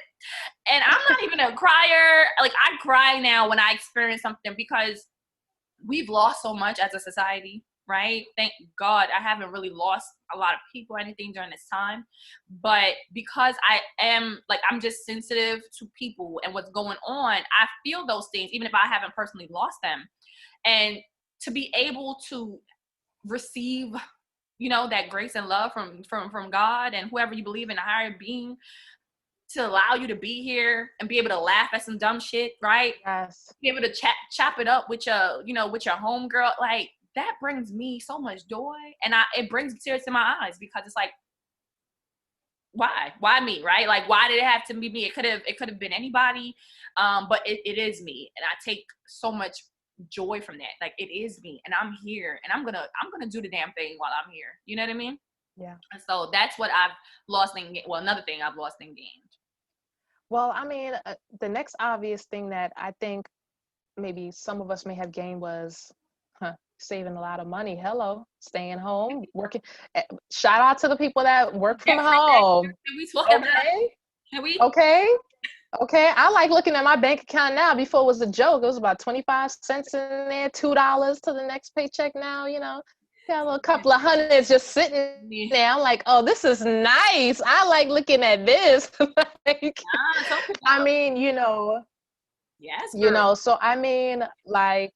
And I'm not even a crier. Like I cry now when I experience something because we've lost so much as a society, right? Thank God I haven't really lost a lot of people or anything during this time. But because I'm just sensitive to people and what's going on, I feel those things, even if I haven't personally lost them. And to be able to receive, that grace and love from God and whoever you believe in, a higher being, to allow you to be here and be able to laugh at some dumb shit, right? Yes. Be able to chop it up with your, with your homegirl, like that brings me so much joy, and it brings tears to my eyes because it's like, why me, right? Like, why did it have to be me? It could have been anybody, but it is me, and I take so much joy from that. Like, it is me, and I'm here, and I'm gonna do the damn thing while I'm here. You know what I mean? Yeah. And so that's what I've lost and gained. Well, another thing I've lost and gained. Well, I mean, the next obvious thing that I think maybe some of us may have gained was saving a lot of money. Hello, staying home, working. Shout out to the people that work from home. Can we talk about? Can we? Okay. I like looking at my bank account now. Before it was a joke. It was about 25 cents in there, $2 to the next paycheck now, got a little couple of hundreds just sitting there. I'm like, oh, this is nice. I like looking at this. I mean, yes, so I mean, like,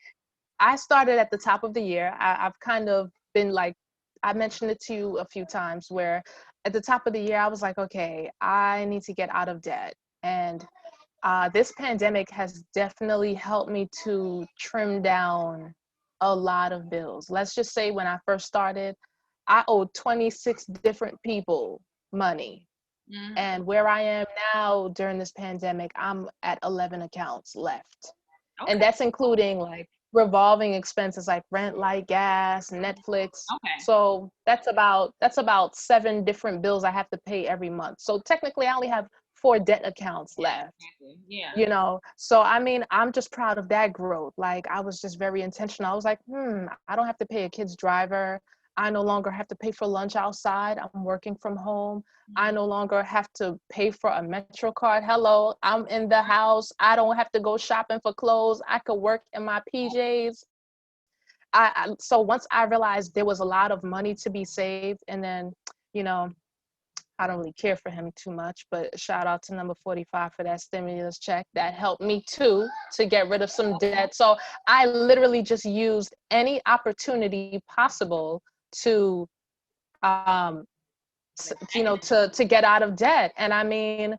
I started at the top of the year. I've kind of been like, I mentioned it to you a few times, where at the top of the year, I was like, okay, I need to get out of debt. And this pandemic has definitely helped me to trim down a lot of bills. Let's just say when I first started, I owed 26 different people money. Mm-hmm. And where I am now during this pandemic, I'm at 11 accounts left. Okay. And that's including like revolving expenses like rent, light, gas, Netflix. Okay. So that's about 7 different bills I have to pay every month. So technically I only have 4 debt accounts left. Yeah. So I mean, I'm just proud of that growth. Like, I was just very intentional. I was like, I don't have to pay a kid's driver. I no longer have to pay for lunch outside. I'm working from home. I no longer have to pay for a Metro card. Hello, I'm in the house. I don't have to go shopping for clothes. I could work in my PJs. So once I realized there was a lot of money to be saved, and then, I don't really care for him too much, but shout out to number 45 for that stimulus check. That helped me too, to get rid of some debt. So I literally just used any opportunity possible to, to get out of debt. And I mean,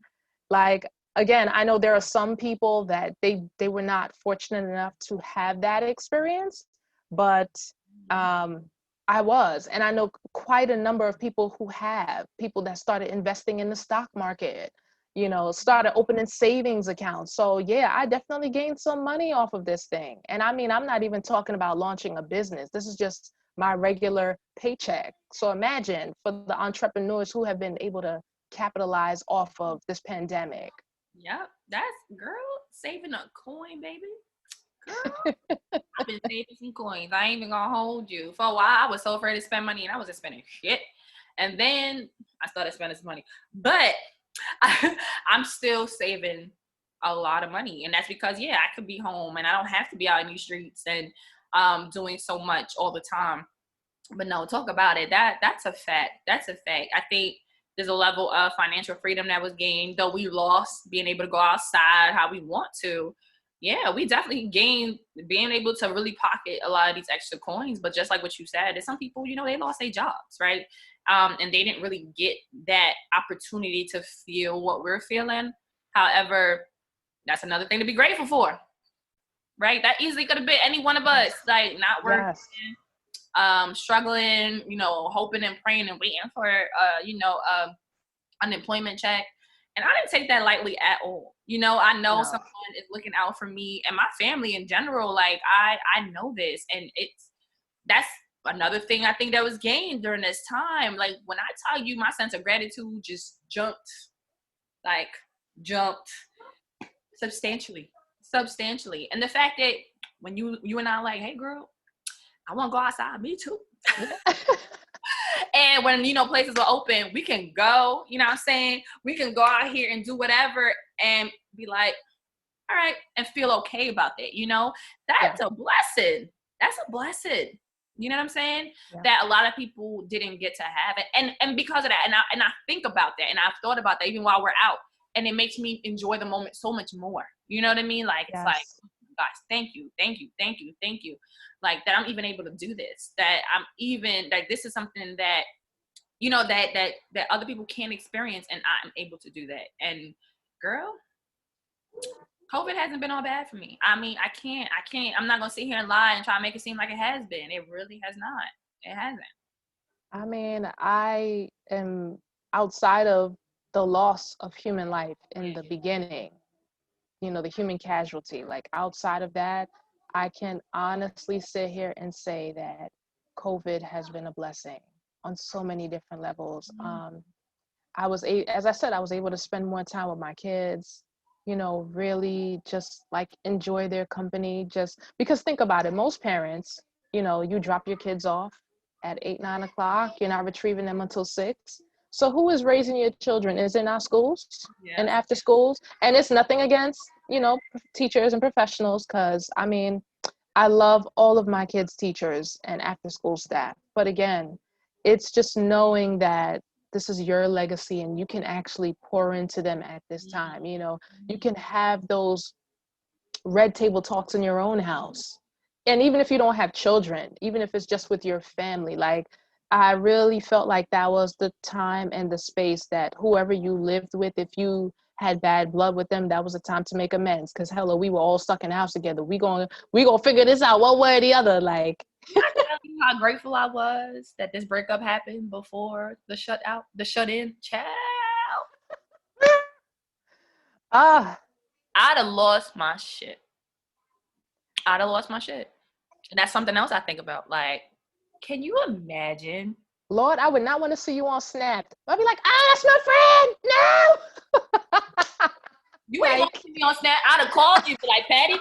like, again, I know there are some people that they were not fortunate enough to have that experience, but I was, and I know quite a number of people who have, people that started investing in the stock market, started opening savings accounts. So yeah, I definitely gained some money off of this thing. And I mean, I'm not even talking about launching a business. This is just my regular paycheck. So imagine for the entrepreneurs who have been able to capitalize off of this pandemic. Yep, that's girl saving a coin, baby. Girl, I've been saving some coins. I ain't even gonna hold you. For a while, I was so afraid to spend money, and I wasn't spending shit. And then I started spending some money, but I'm still saving a lot of money, and that's because I could be home, and I don't have to be out in these streets and doing so much all the time. But no, talk about it. That's a fact. That's a fact. I think there's a level of financial freedom that was gained, though we lost being able to go outside how we want to. Yeah, we definitely gained being able to really pocket a lot of these extra coins. But just like what you said, there's some people, they lost their jobs, right? And they didn't really get that opportunity to feel what we're feeling. However, that's another thing to be grateful for, right? That easily could have been any one of us, like not working. Yes. Struggling, hoping and praying and waiting for, unemployment check. And I didn't take that lightly at all. I know No. someone is looking out for me and my family in general. Like I know this, and that's another thing I think that was gained during this time. Like when I tell you my sense of gratitude just jumped substantially. And the fact that when you and I like, hey girl, I want to go outside. Me too. And when, places are open, we can go, what I'm saying? We can go out here and do whatever and be like, all right, and feel okay about that. That's a blessing. That's a blessing. You know what I'm saying? Yeah. That a lot of people didn't get to have it. And because of that, and I think about that, and I've thought about that even while we're out, and it makes me enjoy the moment so much more. You know what I mean? Like, yes. It's like, gosh, thank you. Like that I'm even able to do this, that I'm even, like this is something that, that other people can't experience, and I'm able to do that. And girl, COVID hasn't been all bad for me. I mean, I'm not going to sit here and lie and try to make it seem like it has been. It really has not. It hasn't. I mean, I am outside of the loss of human life in the beginning, the human casualty, like outside of that, I can honestly sit here and say that COVID has been a blessing on so many different levels. As I said, I was able to spend more time with my kids, really just like enjoy their company, just because think about it, most parents, you drop your kids off at 8, 9 o'clock, you're not retrieving them until 6. So who is raising your children? Is in our schools and after schools? And it's nothing against, teachers and professionals, because I mean, I love all of my kids' teachers and after school staff. But again, it's just knowing that this is your legacy and you can actually pour into them at this time. You can have those red table talks in your own house. And even if you don't have children, even if it's just with your family, like I really felt like that was the time and the space that whoever you lived with, if you had bad blood with them, that was the time to make amends. Because hello, we were all stuck in the house together. We gonna figure this out one way or the other. Like, can I tell you how grateful I was that this breakup happened before the shut in, child. I'd have lost my shit. And that's something else I think about. Like, can you imagine? Lord, I would not want to see you on Snap. I'd be like, that's my friend. No. You ain't want to see me on Snap. I'd have called you, be like, Patty,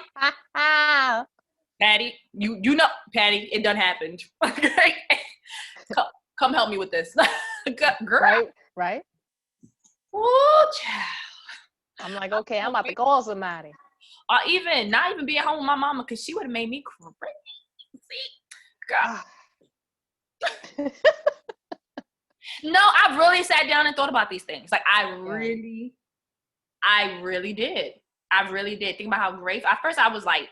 you know, Patty, it done happened. Okay, come help me with this, girl. Right. Ooh, child. I'm like, okay, I'm about to call somebody. Or even not even being home with my mama, because she would have made me crazy, girl. No, I really sat down and thought about these things. Like I really did. I really did think about how grateful. At first, I was like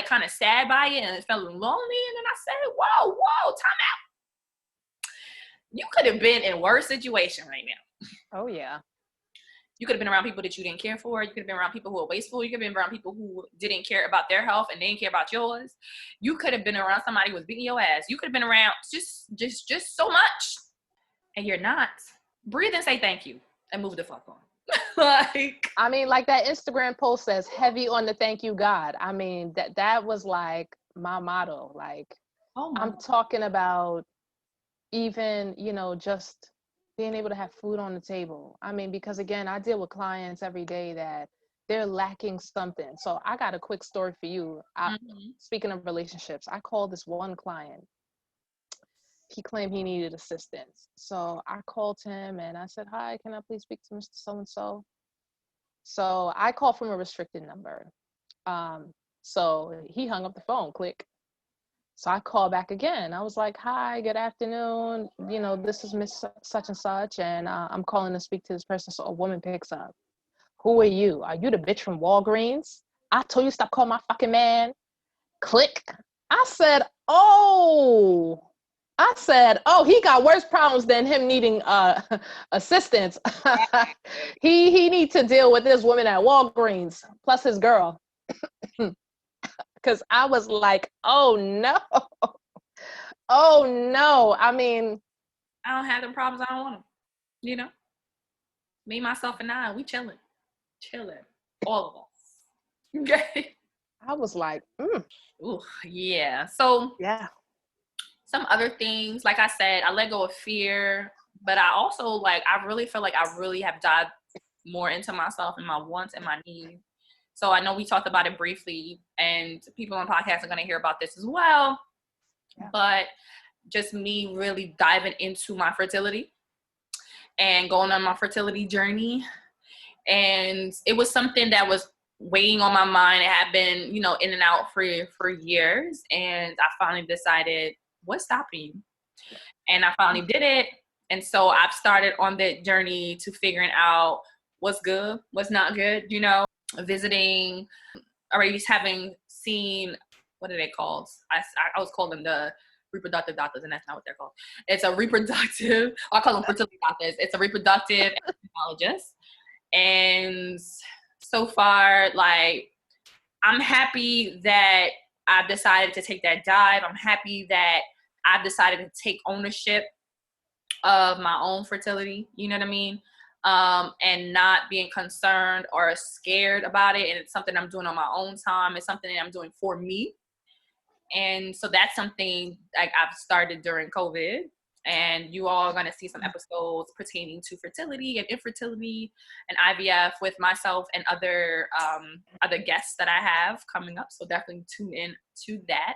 kind of sad by it, and it felt lonely. And then I said, "Whoa, time out! You could have been in a worse situation right now." Oh yeah. You could have been around people that you didn't care for. You could have been around people who were wasteful. You could have been around people who didn't care about their health and they didn't care about yours. You could have been around somebody who was beating your ass. You could have been around just so much. And you're not. Breathe and say thank you and move the fuck on. Like, I mean, like that Instagram post says, heavy on the thank you God. I mean, that was like my motto. Like, oh my I'm God. talking about even, just being able to have food on the table. I mean, because again, I deal with clients every day that they're lacking something. So I got a quick story for you. Speaking of relationships, I called this one client. He claimed he needed assistance. So I called him and I said, hi, can I please speak to Mr. So-and-so? So I called from a restricted number. So he hung up the phone, click. So I called back again. I was like, hi, good afternoon. This is Miss Such and Such, and I'm calling to speak to this person. So a woman picks up. Who are you? Are you the bitch from Walgreens? I told you stop calling my fucking man. Click. I said, oh, he got worse problems than him needing assistance. he needs to deal with this woman at Walgreens plus his girl. Because I was like, oh no. Oh no. I mean, I don't have them problems. I don't want them. Me, myself, and I, we chilling. All of us. Okay. I was like, Ooh, yeah. So yeah. some other things, like I said, I let go of fear, but I also I really feel like I really have dived more into myself and my wants and my needs. So I know we talked about it briefly, and people on podcasts are going to hear about this as well. Yeah. But just me really diving into my fertility and going on my fertility journey. And it was something that was weighing on my mind. It had been, in and out for years. And I finally decided, what's stopping you? And I finally did it. And so I've started on that journey to figuring out what's good, what's not good, visiting, already having seen, what are they called? I was calling them the reproductive doctors, and that's not what they're called. It's a reproductive, I call them fertility doctors. It's a reproductive endocrinologist. And so far, I'm happy that I've decided to take that dive. I'm happy that I've decided to take ownership of my own fertility, you know what I mean? And not being concerned or scared about it. And it's something I'm doing on my own time. It's something that I'm doing for me. And so that's something I've started during COVID. And you all are going to see some episodes pertaining to fertility and infertility and IVF with myself and other guests that I have coming up. So definitely tune in to that.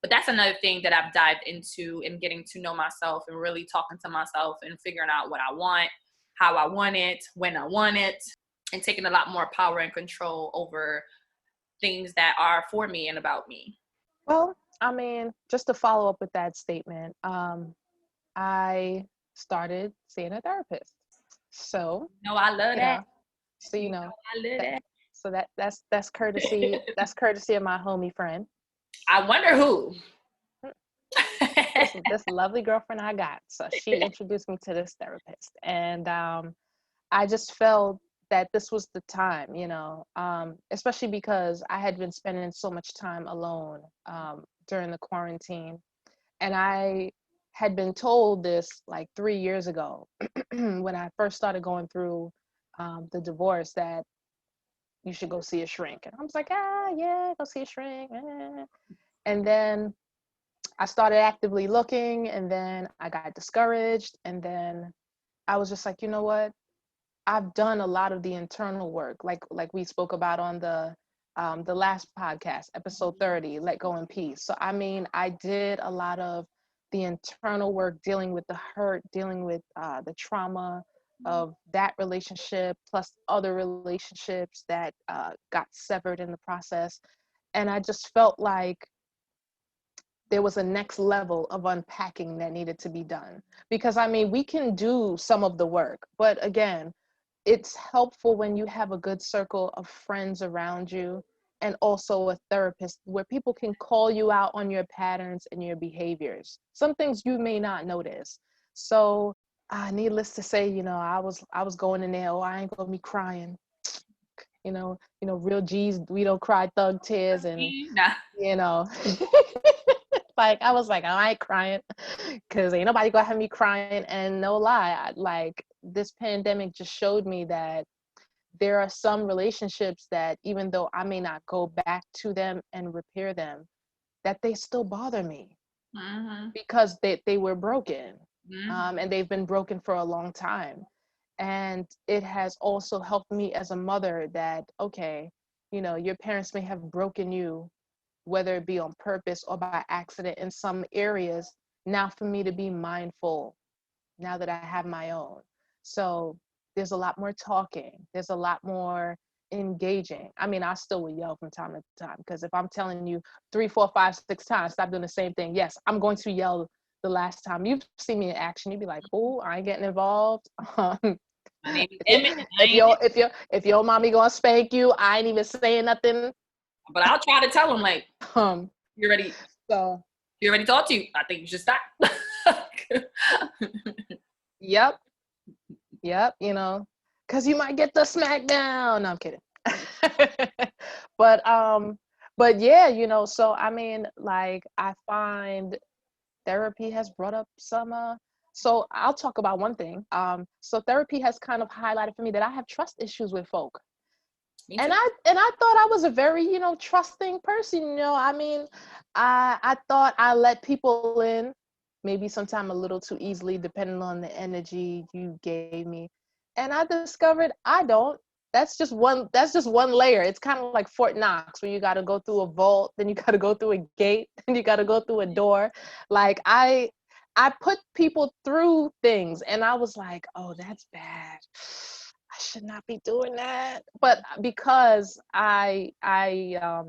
But that's another thing that I've dived into in getting to know myself and really talking to myself and figuring out what I want, how I want it, when I want it, and taking a lot more power and control over things that are for me and about me. Well, I mean, just to follow up with that statement, I started seeing a therapist. So, I love that. So I love that. So that's courtesy. That's courtesy of my homie friend. I wonder who. this lovely girlfriend I got. So she introduced me to this therapist, and I just felt that this was the time, especially because I had been spending so much time alone during the quarantine, and I had been told this 3 years ago when I first started going through the divorce that you should go see a shrink. And I was like, yeah, go see a shrink. And then I started actively looking, and then I got discouraged. And then I was just like, you know what? I've done a lot of the internal work, like we spoke about on the last podcast, episode 30, Let Go in Peace. So, I mean, I did a lot of the internal work, dealing with the hurt, dealing with the trauma of that relationship, plus other relationships that got severed in the process. And I just felt like there was a next level of unpacking that needed to be done. Because, I mean, we can do some of the work, but again, it's helpful when you have a good circle of friends around you and also a therapist where people can call you out on your patterns and your behaviors. Some things you may not notice. So Needless to say, I was going in there. Oh, I ain't gonna be crying. Real G's, we don't cry thug tears, and Nah. you know, like I was like, oh, I ain't crying, because ain't nobody gonna have me crying. And no lie, like this pandemic just showed me that there are some relationships that even though I may not go back to them and repair them, that they still bother me Mm-hmm. because they were broken, Mm-hmm. and they've been broken for a long time. And it has also helped me as a mother that, okay, your parents may have broken you, whether it be on purpose or by accident in some areas. Now for me to be mindful, now that I have my own. So there's a lot more talking. There's a lot more engaging. I mean, I still will yell from time to time, because if I'm telling you 3, 4, 5, 6 times, stop doing the same thing. Yes, I'm going to yell the last time. You've seen me in action. You'd be like, "Oh, I ain't getting involved." My name is if, Emmett, and I if ain't. your if your if your mommy gonna spank you, I ain't even saying nothing. But I'll try to tell him, like, Um. you ready? So. You already talked to you. I think you should stop. Yep. Yep. Because you might get the smackdown. No, I'm kidding. but but yeah, so I mean, like, I find therapy has brought up some so I'll talk about one thing. So therapy has kind of highlighted for me that I have trust issues with folk. Me And too. I thought I was a very, trusting person. I mean, I thought I let people in, maybe sometime a little too easily, depending on the energy you gave me. And I discovered I don't. That's just one layer. It's kind of like Fort Knox, where you got to go through a vault, then you got to go through a gate, then you got to go through a door. Like, I put people through things, and I was like, oh, that's bad. I should not be doing that. But because I have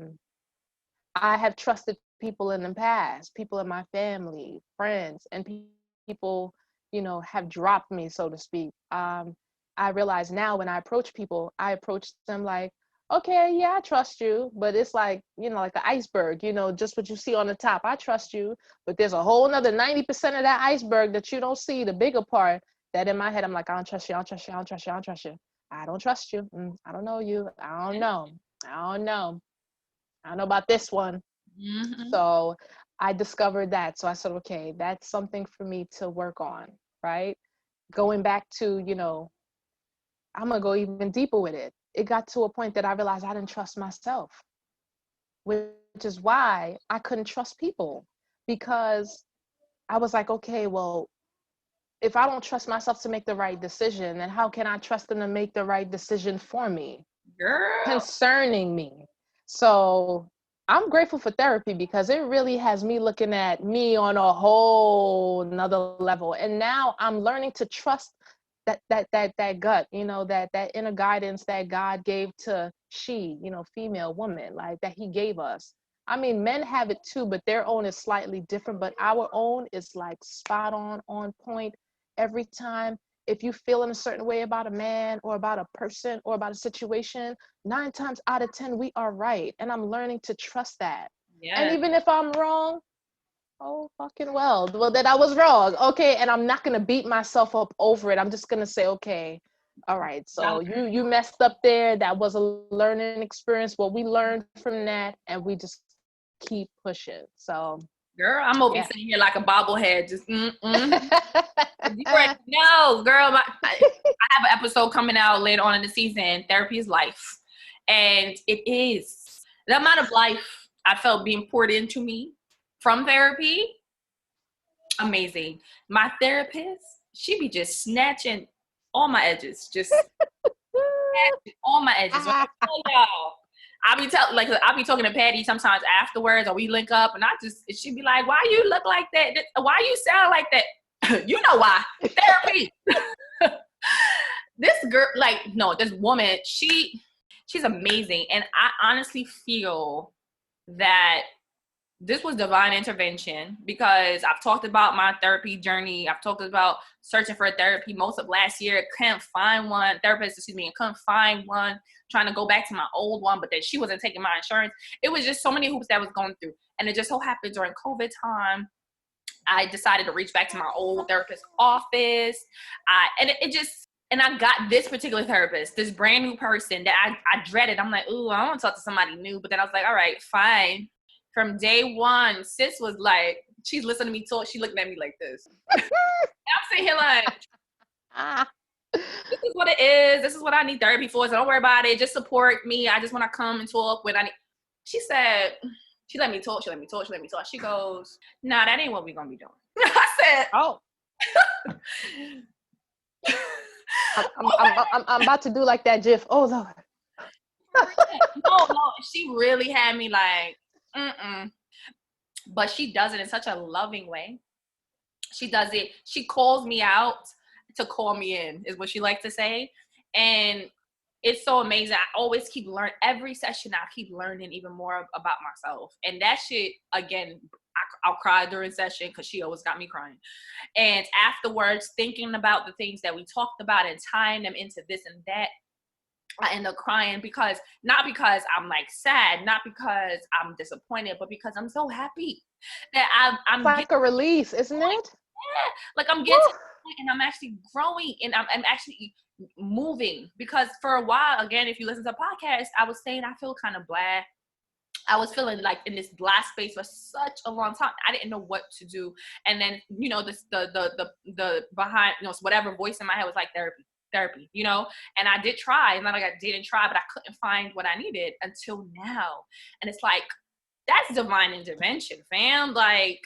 trusted people in the past, people in my family, friends, and people, have dropped me, so to speak. I realize now when I approach people, I approach them like, okay, yeah, I trust you, but it's like, like an iceberg, just what you see on the top. I trust you, but there's a whole nother 90% of that iceberg that you don't see, the bigger part, that in my head, I'm like, I don't trust you, I don't trust you, I don't trust you, I don't trust you. I don't trust you. I don't know you. I don't know. I don't know. I don't know about this one. Mm-hmm. So I discovered that. So I said, okay, that's something for me to work on, right? Going back to, I'm going to go even deeper with it. It got to a point that I realized I didn't trust myself, which is why I couldn't trust people, because I was like, okay, well, if I don't trust myself to make the right decision, then how can I trust them to make the right decision for me, Girl. concerning me? So I'm grateful for therapy, because it really has me looking at me on a whole another level. And now I'm learning to trust that gut, that inner guidance that God gave to she, female woman, like that he gave us. I mean, men have it too, but their own is slightly different. But our own is like spot on point every time. If you feel in a certain way about a man or about a person or about a situation, 9 times out of 10, we are right. And I'm learning to trust that. And Yes. even if I'm wrong, oh, fucking well, then I was wrong. Okay. And I'm not going to beat myself up over it. I'm just going to say, okay, all right. So you messed up there. That was a learning experience. Well, we learned from that, and we just keep pushing. So, Girl, I'm over here yeah. sitting here like a bobblehead, just You already know, girl. I have an episode coming out later on in the season. Therapy is life, and it is the amount of life I felt being poured into me from therapy. Amazing. My therapist, she be just snatching all my edges, just snatching all my edges. When I tell y'all, I be talking to Patty sometimes afterwards, or we link up, and she'd be like, "Why you look like that? Why you sound like that?" You know why? Therapy. This girl, like, no, this woman, she's amazing, and I honestly feel that this was divine intervention, because I've talked about my therapy journey. I've talked about searching for a therapy most of last year. Couldn't find one therapist, and couldn't find one, trying to go back to my old one, but then she wasn't taking my insurance. It was just so many hoops that I was going through. And it just so happened during COVID time, I decided to reach back to my old therapist office. And I got this particular therapist, this brand new person that I dreaded. I'm like, ooh, I don't want to talk to somebody new. But then I was like, all right, fine. From day one, sis was like, she's listening to me talk. She looking at me like this. And I'm sitting here like, this is what it is. This is what I need therapy for. So don't worry about it. Just support me. I just want to come and talk when I need. She said, she let me talk. She goes, nah, that ain't what we're going to be doing. I said, oh. I'm about to do like that GIF. Oh, Lord. No. She really had me like, But she does it in such a loving way. She does it. She calls me out to call me in, is what she likes to say. And it's so amazing. I always keep learning. Every session, I keep learning even more about myself. And that shit, again, I'll cry during session because she always got me crying. And afterwards, thinking about the things that we talked about and tying them into this and that, I end up crying not because I'm like sad, not because I'm disappointed, but because I'm so happy that I'm like a release, isn't it? Yeah, like I'm getting to the point and I'm actually growing and I'm actually moving, because for a while, again, if you listen to podcasts, I was saying I feel kind of blah. I was feeling like in this blah space for such a long time. I didn't know what to do. And then, the behind, whatever voice in my head was like therapy, and I did try, and then I didn't try, but I couldn't find what I needed until now. And it's like, that's divine intervention, fam. Like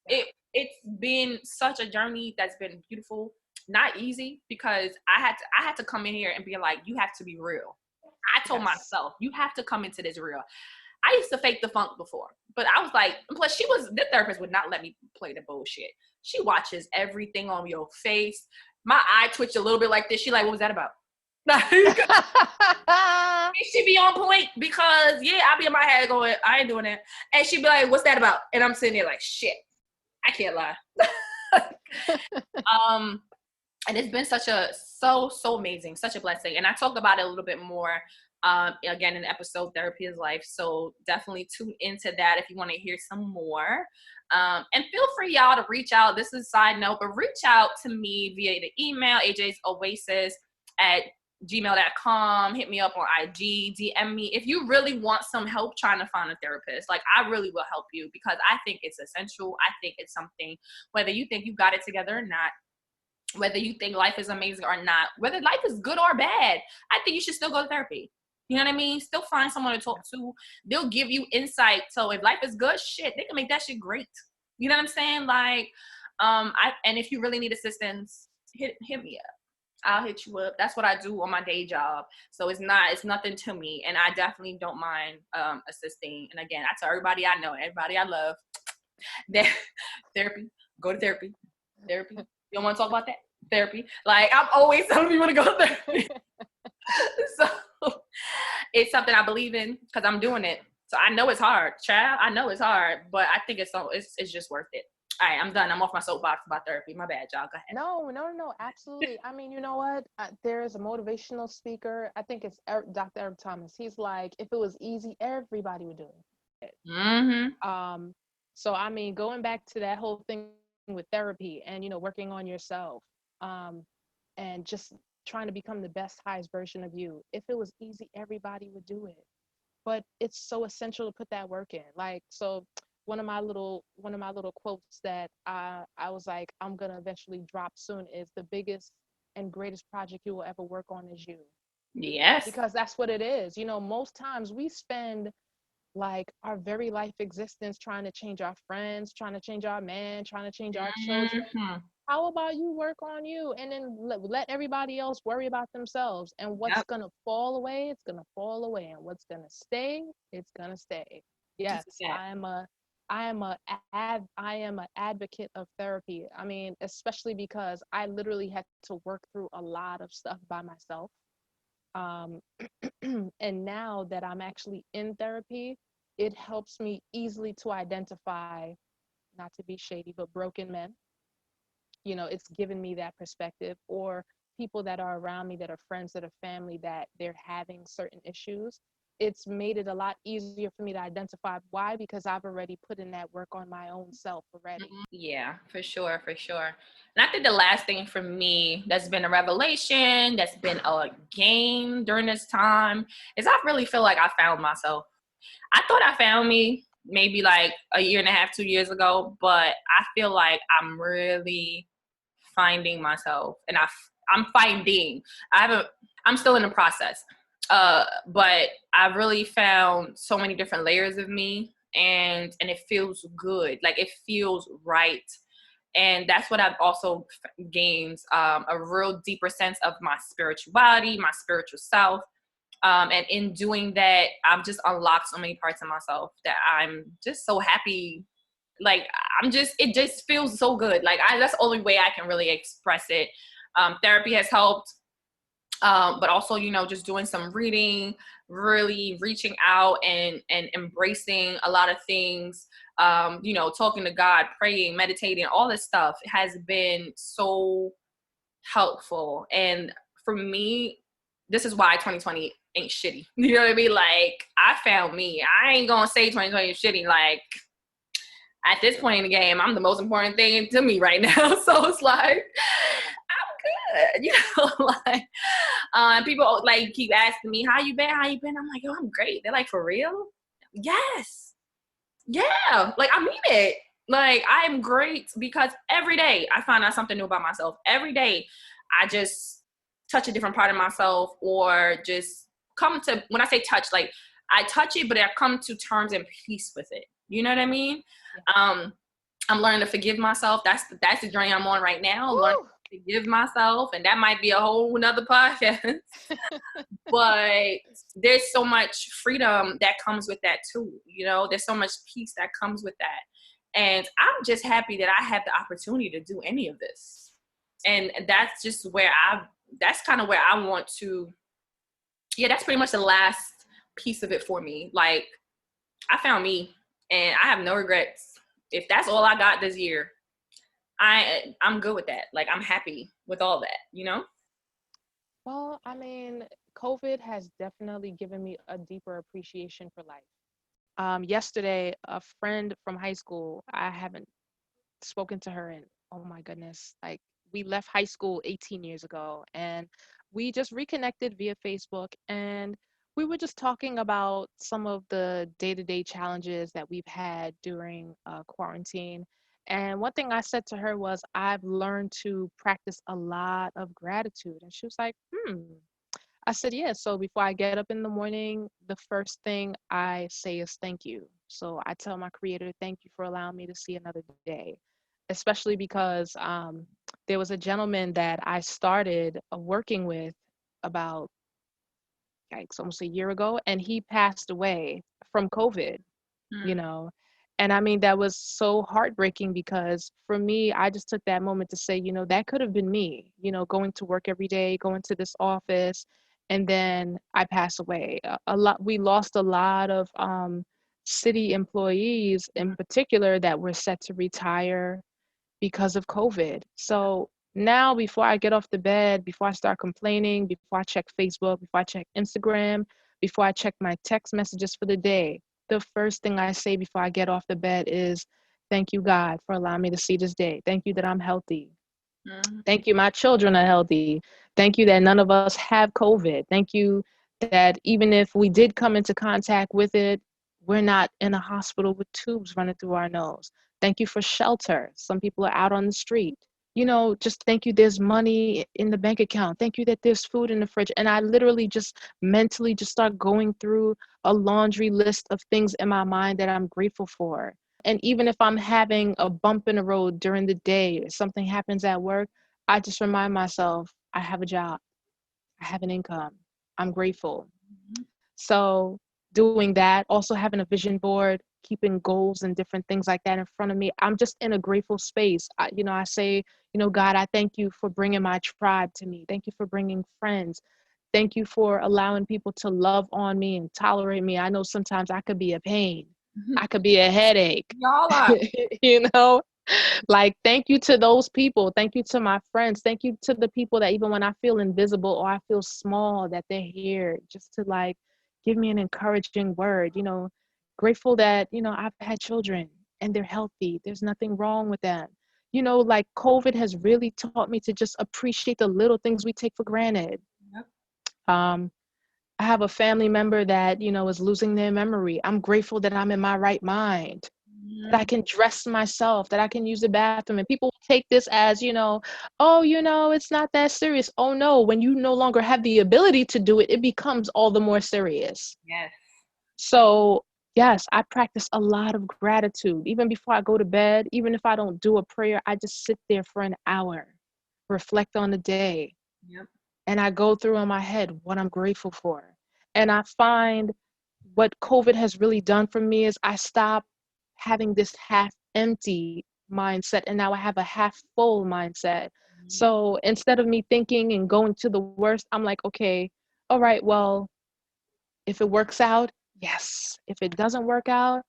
it's been such a journey that's been beautiful, not easy, because I had to come in here and be like, you have to be real. I told myself, you have to come into this real. I used to fake the funk before, but I was like, plus the therapist would not let me play the bullshit. She watches everything on your face. My eye twitched a little bit like this. She like, what was that about? She'd be on point because, I'll be in my head going, I ain't doing that. And she'd be like, what's that about? And I'm sitting there like, shit, I can't lie. And it's been so amazing, such a blessing. And I talk about it a little bit more, again, in the episode Therapy is Life. So definitely tune into that if you want to hear some more. And feel free, y'all, to reach out. This is a side note, but reach out to me via the email, ajsoasis@gmail.com. Hit me up on IG, DM me. If you really want some help trying to find a therapist, like, I really will help you, because I think it's essential. I think it's something, whether you think you got it together or not, whether you think life is amazing or not, whether life is good or bad, I think you should still go to therapy. You know what I mean? Still find someone to talk to. They'll give you insight. So if life is good, shit, they can make that shit great. You know what I'm saying? Like, and if you really need assistance, hit me up. I'll hit you up. That's what I do on my day job. So it's nothing to me. And I definitely don't mind assisting. And again, I tell everybody I know, everybody I love, that therapy, go to therapy. Therapy. You don't want to talk about that? Therapy. Like, I'm always telling people to go to therapy. So it's something I believe in because I'm doing it. So I know it's hard, child. I know it's hard, but I think it's just worth it. All right, I'm done. I'm off my soapbox about therapy. My bad, y'all. Go ahead. No, absolutely. I mean, you know what? There's a motivational speaker. I think it's Dr. Eric Thomas. He's like, if it was easy, everybody would do it. Mm-hmm. So I mean, going back to that whole thing with therapy and working on yourself, and just trying to become the best, highest version of you. If it was easy, everybody would do it. But it's so essential to put that work in. Like, so one of my little quotes that I was like, I'm gonna eventually drop soon is, the biggest and greatest project you will ever work on is you. Yes. Because that's what it is. Most times we spend like our very life existence trying to change our friends, trying to change our man, trying to change our children. How about you work on you, and then let everybody else worry about themselves? And what's gonna fall away, it's gonna fall away, and what's gonna stay, it's gonna stay. Yes, I am an advocate of therapy. I mean, especially because I literally had to work through a lot of stuff by myself. And now that I'm actually in therapy, it helps me easily to identify, not to be shady, but broken men. It's given me that perspective, or people that are around me that are friends, that are family, that they're having certain issues. it's made it a lot easier for me to identify why, because I've already put in that work on my own self already. Yeah, for sure, for sure. And I think the last thing for me that's been a revelation, that's been a game during this time, is I really feel like I found myself. I thought I found me maybe like a year and a half, 2 years ago, but I feel like I'm really finding myself, and I'm finding. I haven't. I'm still in the process, but I've really found so many different layers of me, and it feels good. Like it feels right, and that's what I've also gained a real deeper sense of my spirituality, my spiritual self. And in doing that, I've just unlocked so many parts of myself that I'm just so happy. Like it just feels so good. Like that's the only way I can really express it. Therapy has helped, but also, just doing some reading, really reaching out and embracing a lot of things. Talking to God, praying, meditating, all this stuff has been so helpful. And for me, this is why 2020 ain't shitty. You know what I mean? Like, I found me. I ain't gonna say 2020 is shitty. Like, at this point in the game, I'm the most important thing to me right now. So it's like, I'm good. Like, people like keep asking me, how you been? How you been? I'm like, yo, I'm great. They're like, for real? Yes. Yeah. Like, I mean it. Like, I am great because every day I find out something new about myself. Every day I just touch a different part of myself, or just come to, when I say touch, like I touch it, but I come to terms and peace with it. You know what I mean? Yeah. I'm learning to forgive myself. That's the journey I'm on right now. Learning to forgive myself, and that might be a whole nother podcast. But there's so much freedom that comes with that too. There's so much peace that comes with that. And I'm just happy that I have the opportunity to do any of this. And that's just that's kind of where I want to, that's pretty much the last piece of it for me. Like, I found me, and I have no regrets. If that's all I got this year, I'm good with that. Like, I'm happy with all that, Well, I mean, COVID has definitely given me a deeper appreciation for life. Yesterday, a friend from high school, I haven't spoken to her in, oh my goodness, like we left high school 18 years ago, and we just reconnected via Facebook, and we were just talking about some of the day-to-day challenges that we've had during quarantine. And one thing I said to her was, I've learned to practice a lot of gratitude. And she was like, I said, yeah. So before I get up in the morning, the first thing I say is thank you. So I tell my creator, thank you for allowing me to see another day, especially because there was a gentleman that I started working with about like almost a year ago, and he passed away from COVID, you know. And I mean, that was so heartbreaking because for me, I just took that moment to say, that could have been me, going to work every day, going to this office, and then I pass away. We lost a lot of city employees in particular that were set to retire because of COVID. So now, before I get off the bed, before I start complaining, before I check Facebook, before I check Instagram, before I check my text messages for the day, the first thing I say before I get off the bed is, thank you, God, for allowing me to see this day. Thank you that I'm healthy. Thank you, my children are healthy. Thank you that none of us have COVID. Thank you that even if we did come into contact with it, we're not in a hospital with tubes running through our nose. Thank you for shelter. Some people are out on the street. Just thank you there's money in the bank account. Thank you that there's food in the fridge. And I literally just mentally just start going through a laundry list of things in my mind that I'm grateful for. And even if I'm having a bump in the road during the day, something happens at work, I just remind myself, I have a job, I have an income, I'm grateful. So doing that, also having a vision board, keeping goals and different things like that in front of me, I'm just in a grateful space. I say, God, I thank you for bringing my tribe to me. Thank you for bringing friends. Thank you for allowing people to love on me and tolerate me. I know sometimes I could be a pain. I could be a headache. Y'all are. Like, thank you to those people. Thank you to my friends. Thank you to the people that even when I feel invisible or I feel small, that they're here just to like give me an encouraging word, grateful that, I've had children and they're healthy. There's nothing wrong with them. Like COVID has really taught me to just appreciate the little things we take for granted. Yep. I have a family member that, is losing their memory. I'm grateful that I'm in my right mind, that I can dress myself, that I can use the bathroom. And people take this as, oh, it's not that serious. Oh, no, when you no longer have the ability to do it, it becomes all the more serious. Yes. So, yes, I practice a lot of gratitude. Even before I go to bed, even if I don't do a prayer, I just sit there for an hour, reflect on the day. Yep. And I go through in my head what I'm grateful for. And I find what COVID has really done for me is I stop having this half empty mindset, and now I have a half full mindset. So instead of me thinking and going to the worst, I'm like, okay, all right, well, if it works out, yes. If it doesn't work out,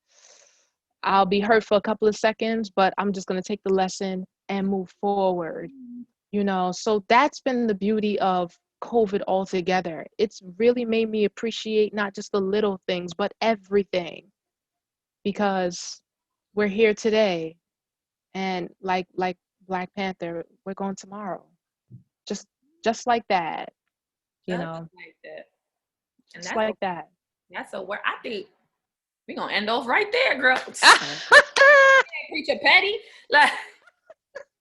I'll be hurt for a couple of seconds, but I'm just going to take the lesson and move forward. So that's been the beauty of COVID altogether. It's really made me appreciate not just the little things, but everything, because we're here today, and like Black Panther, we're going tomorrow. Just like that, Just like that. And just like that. That's a word. I think we're gonna end off right there, girl. Preacher Petty. Like,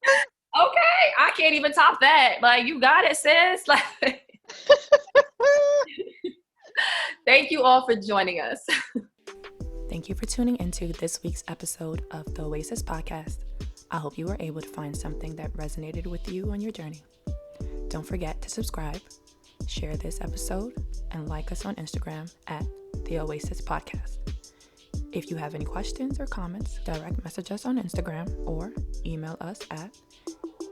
okay, I can't even top that. Like, you got it, sis. Like, thank you all for joining us. Thank you for tuning into this week's episode of the Oasis podcast. I hope you were able to find something that resonated with you on your journey. Don't forget to subscribe, share this episode, and like us on Instagram at the Oasis podcast. If you have any questions or comments, direct message us on Instagram or email us at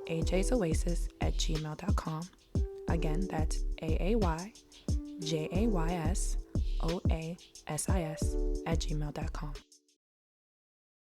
ajaysoasis@gmail.com. Again, that's AAYJAYSOASIS@gmail.com.